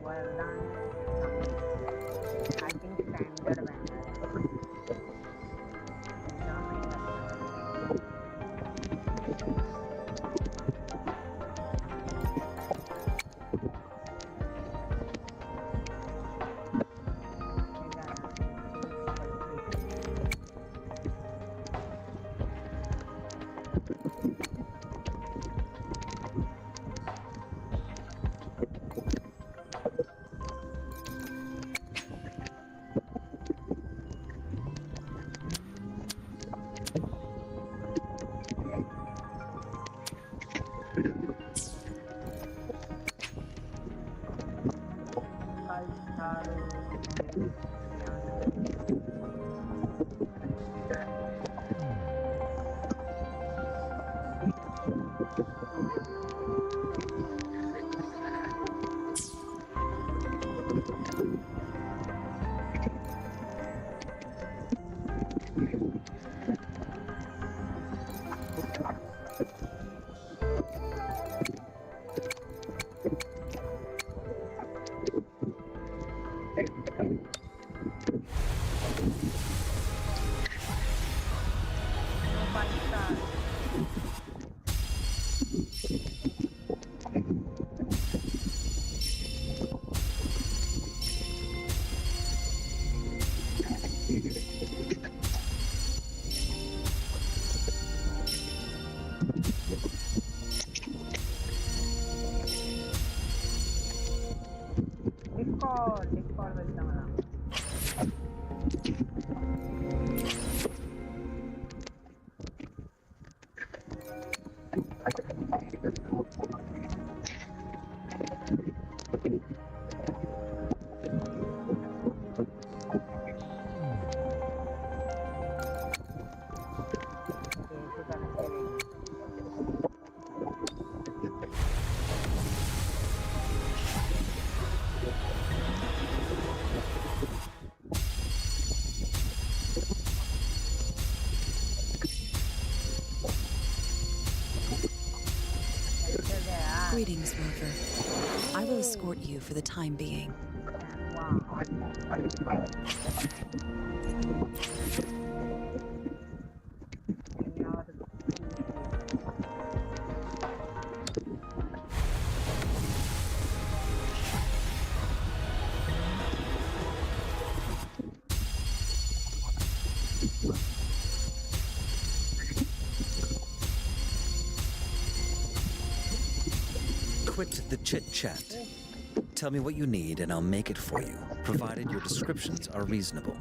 Well done. I think standard Discord వెళ్తామా Greetings, Rover. I will escort you for the time being. Quit the chit-chat. Tell me what you need and I'll make it for you, provided your descriptions are reasonable.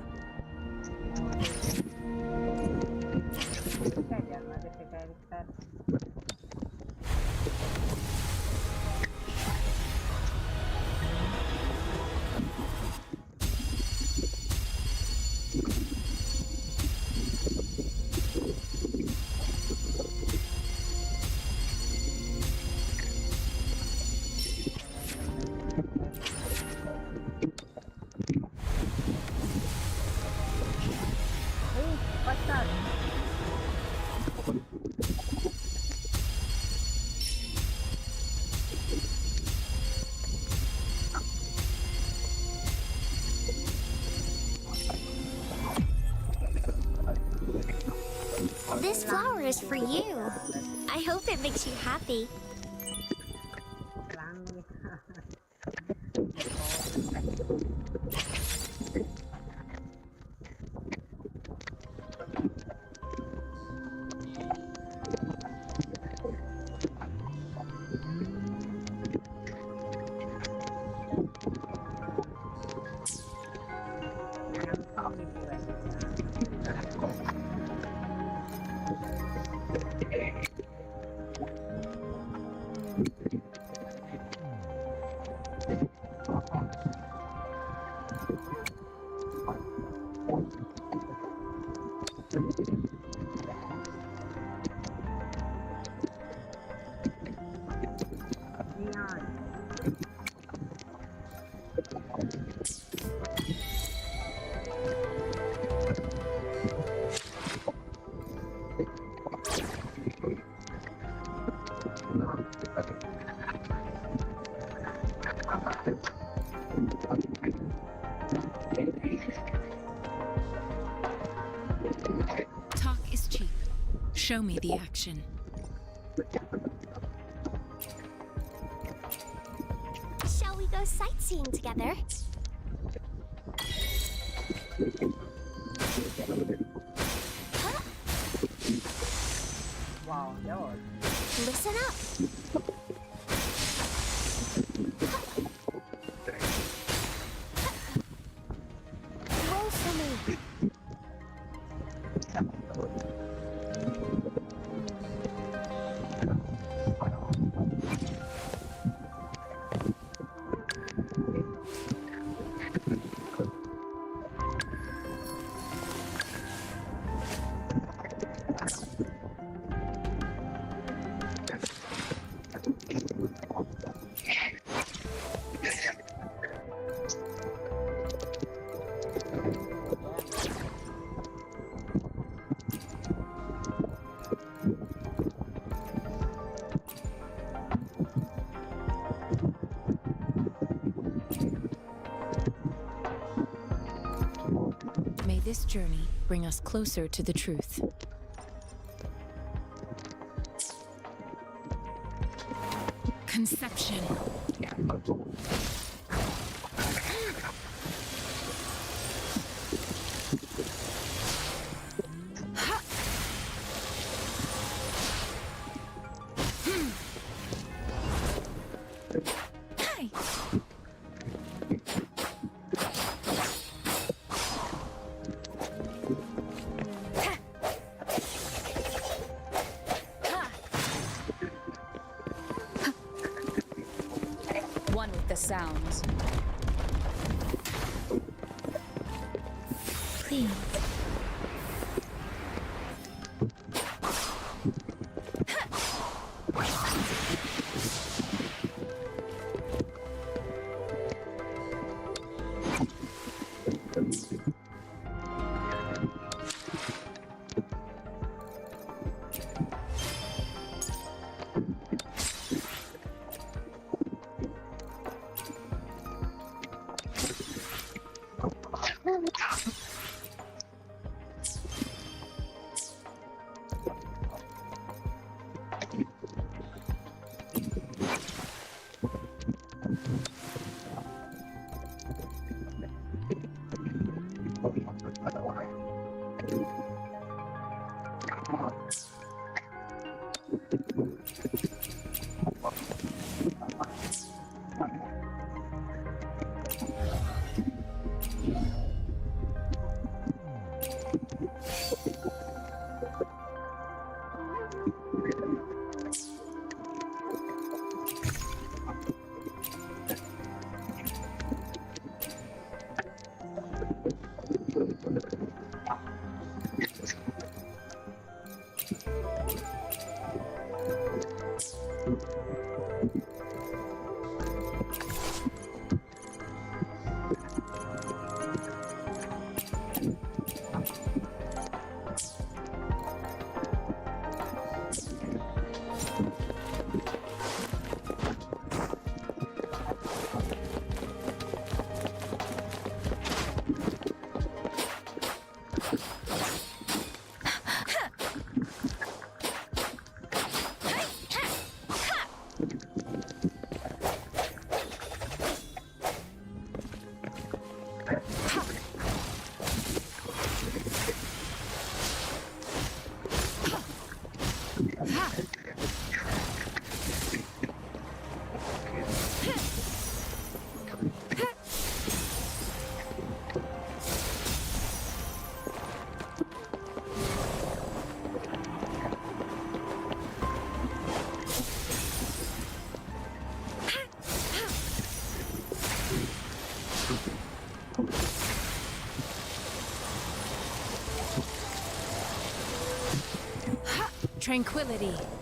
This flower is for you. I hope it makes you happy. Talk is cheap. Show me the action. Shall we go sightseeing together? Wow, that was... Listen up. Roll for me. this journey bring us closer to the truth. Conception. One with the sounds. Please. Tranquility.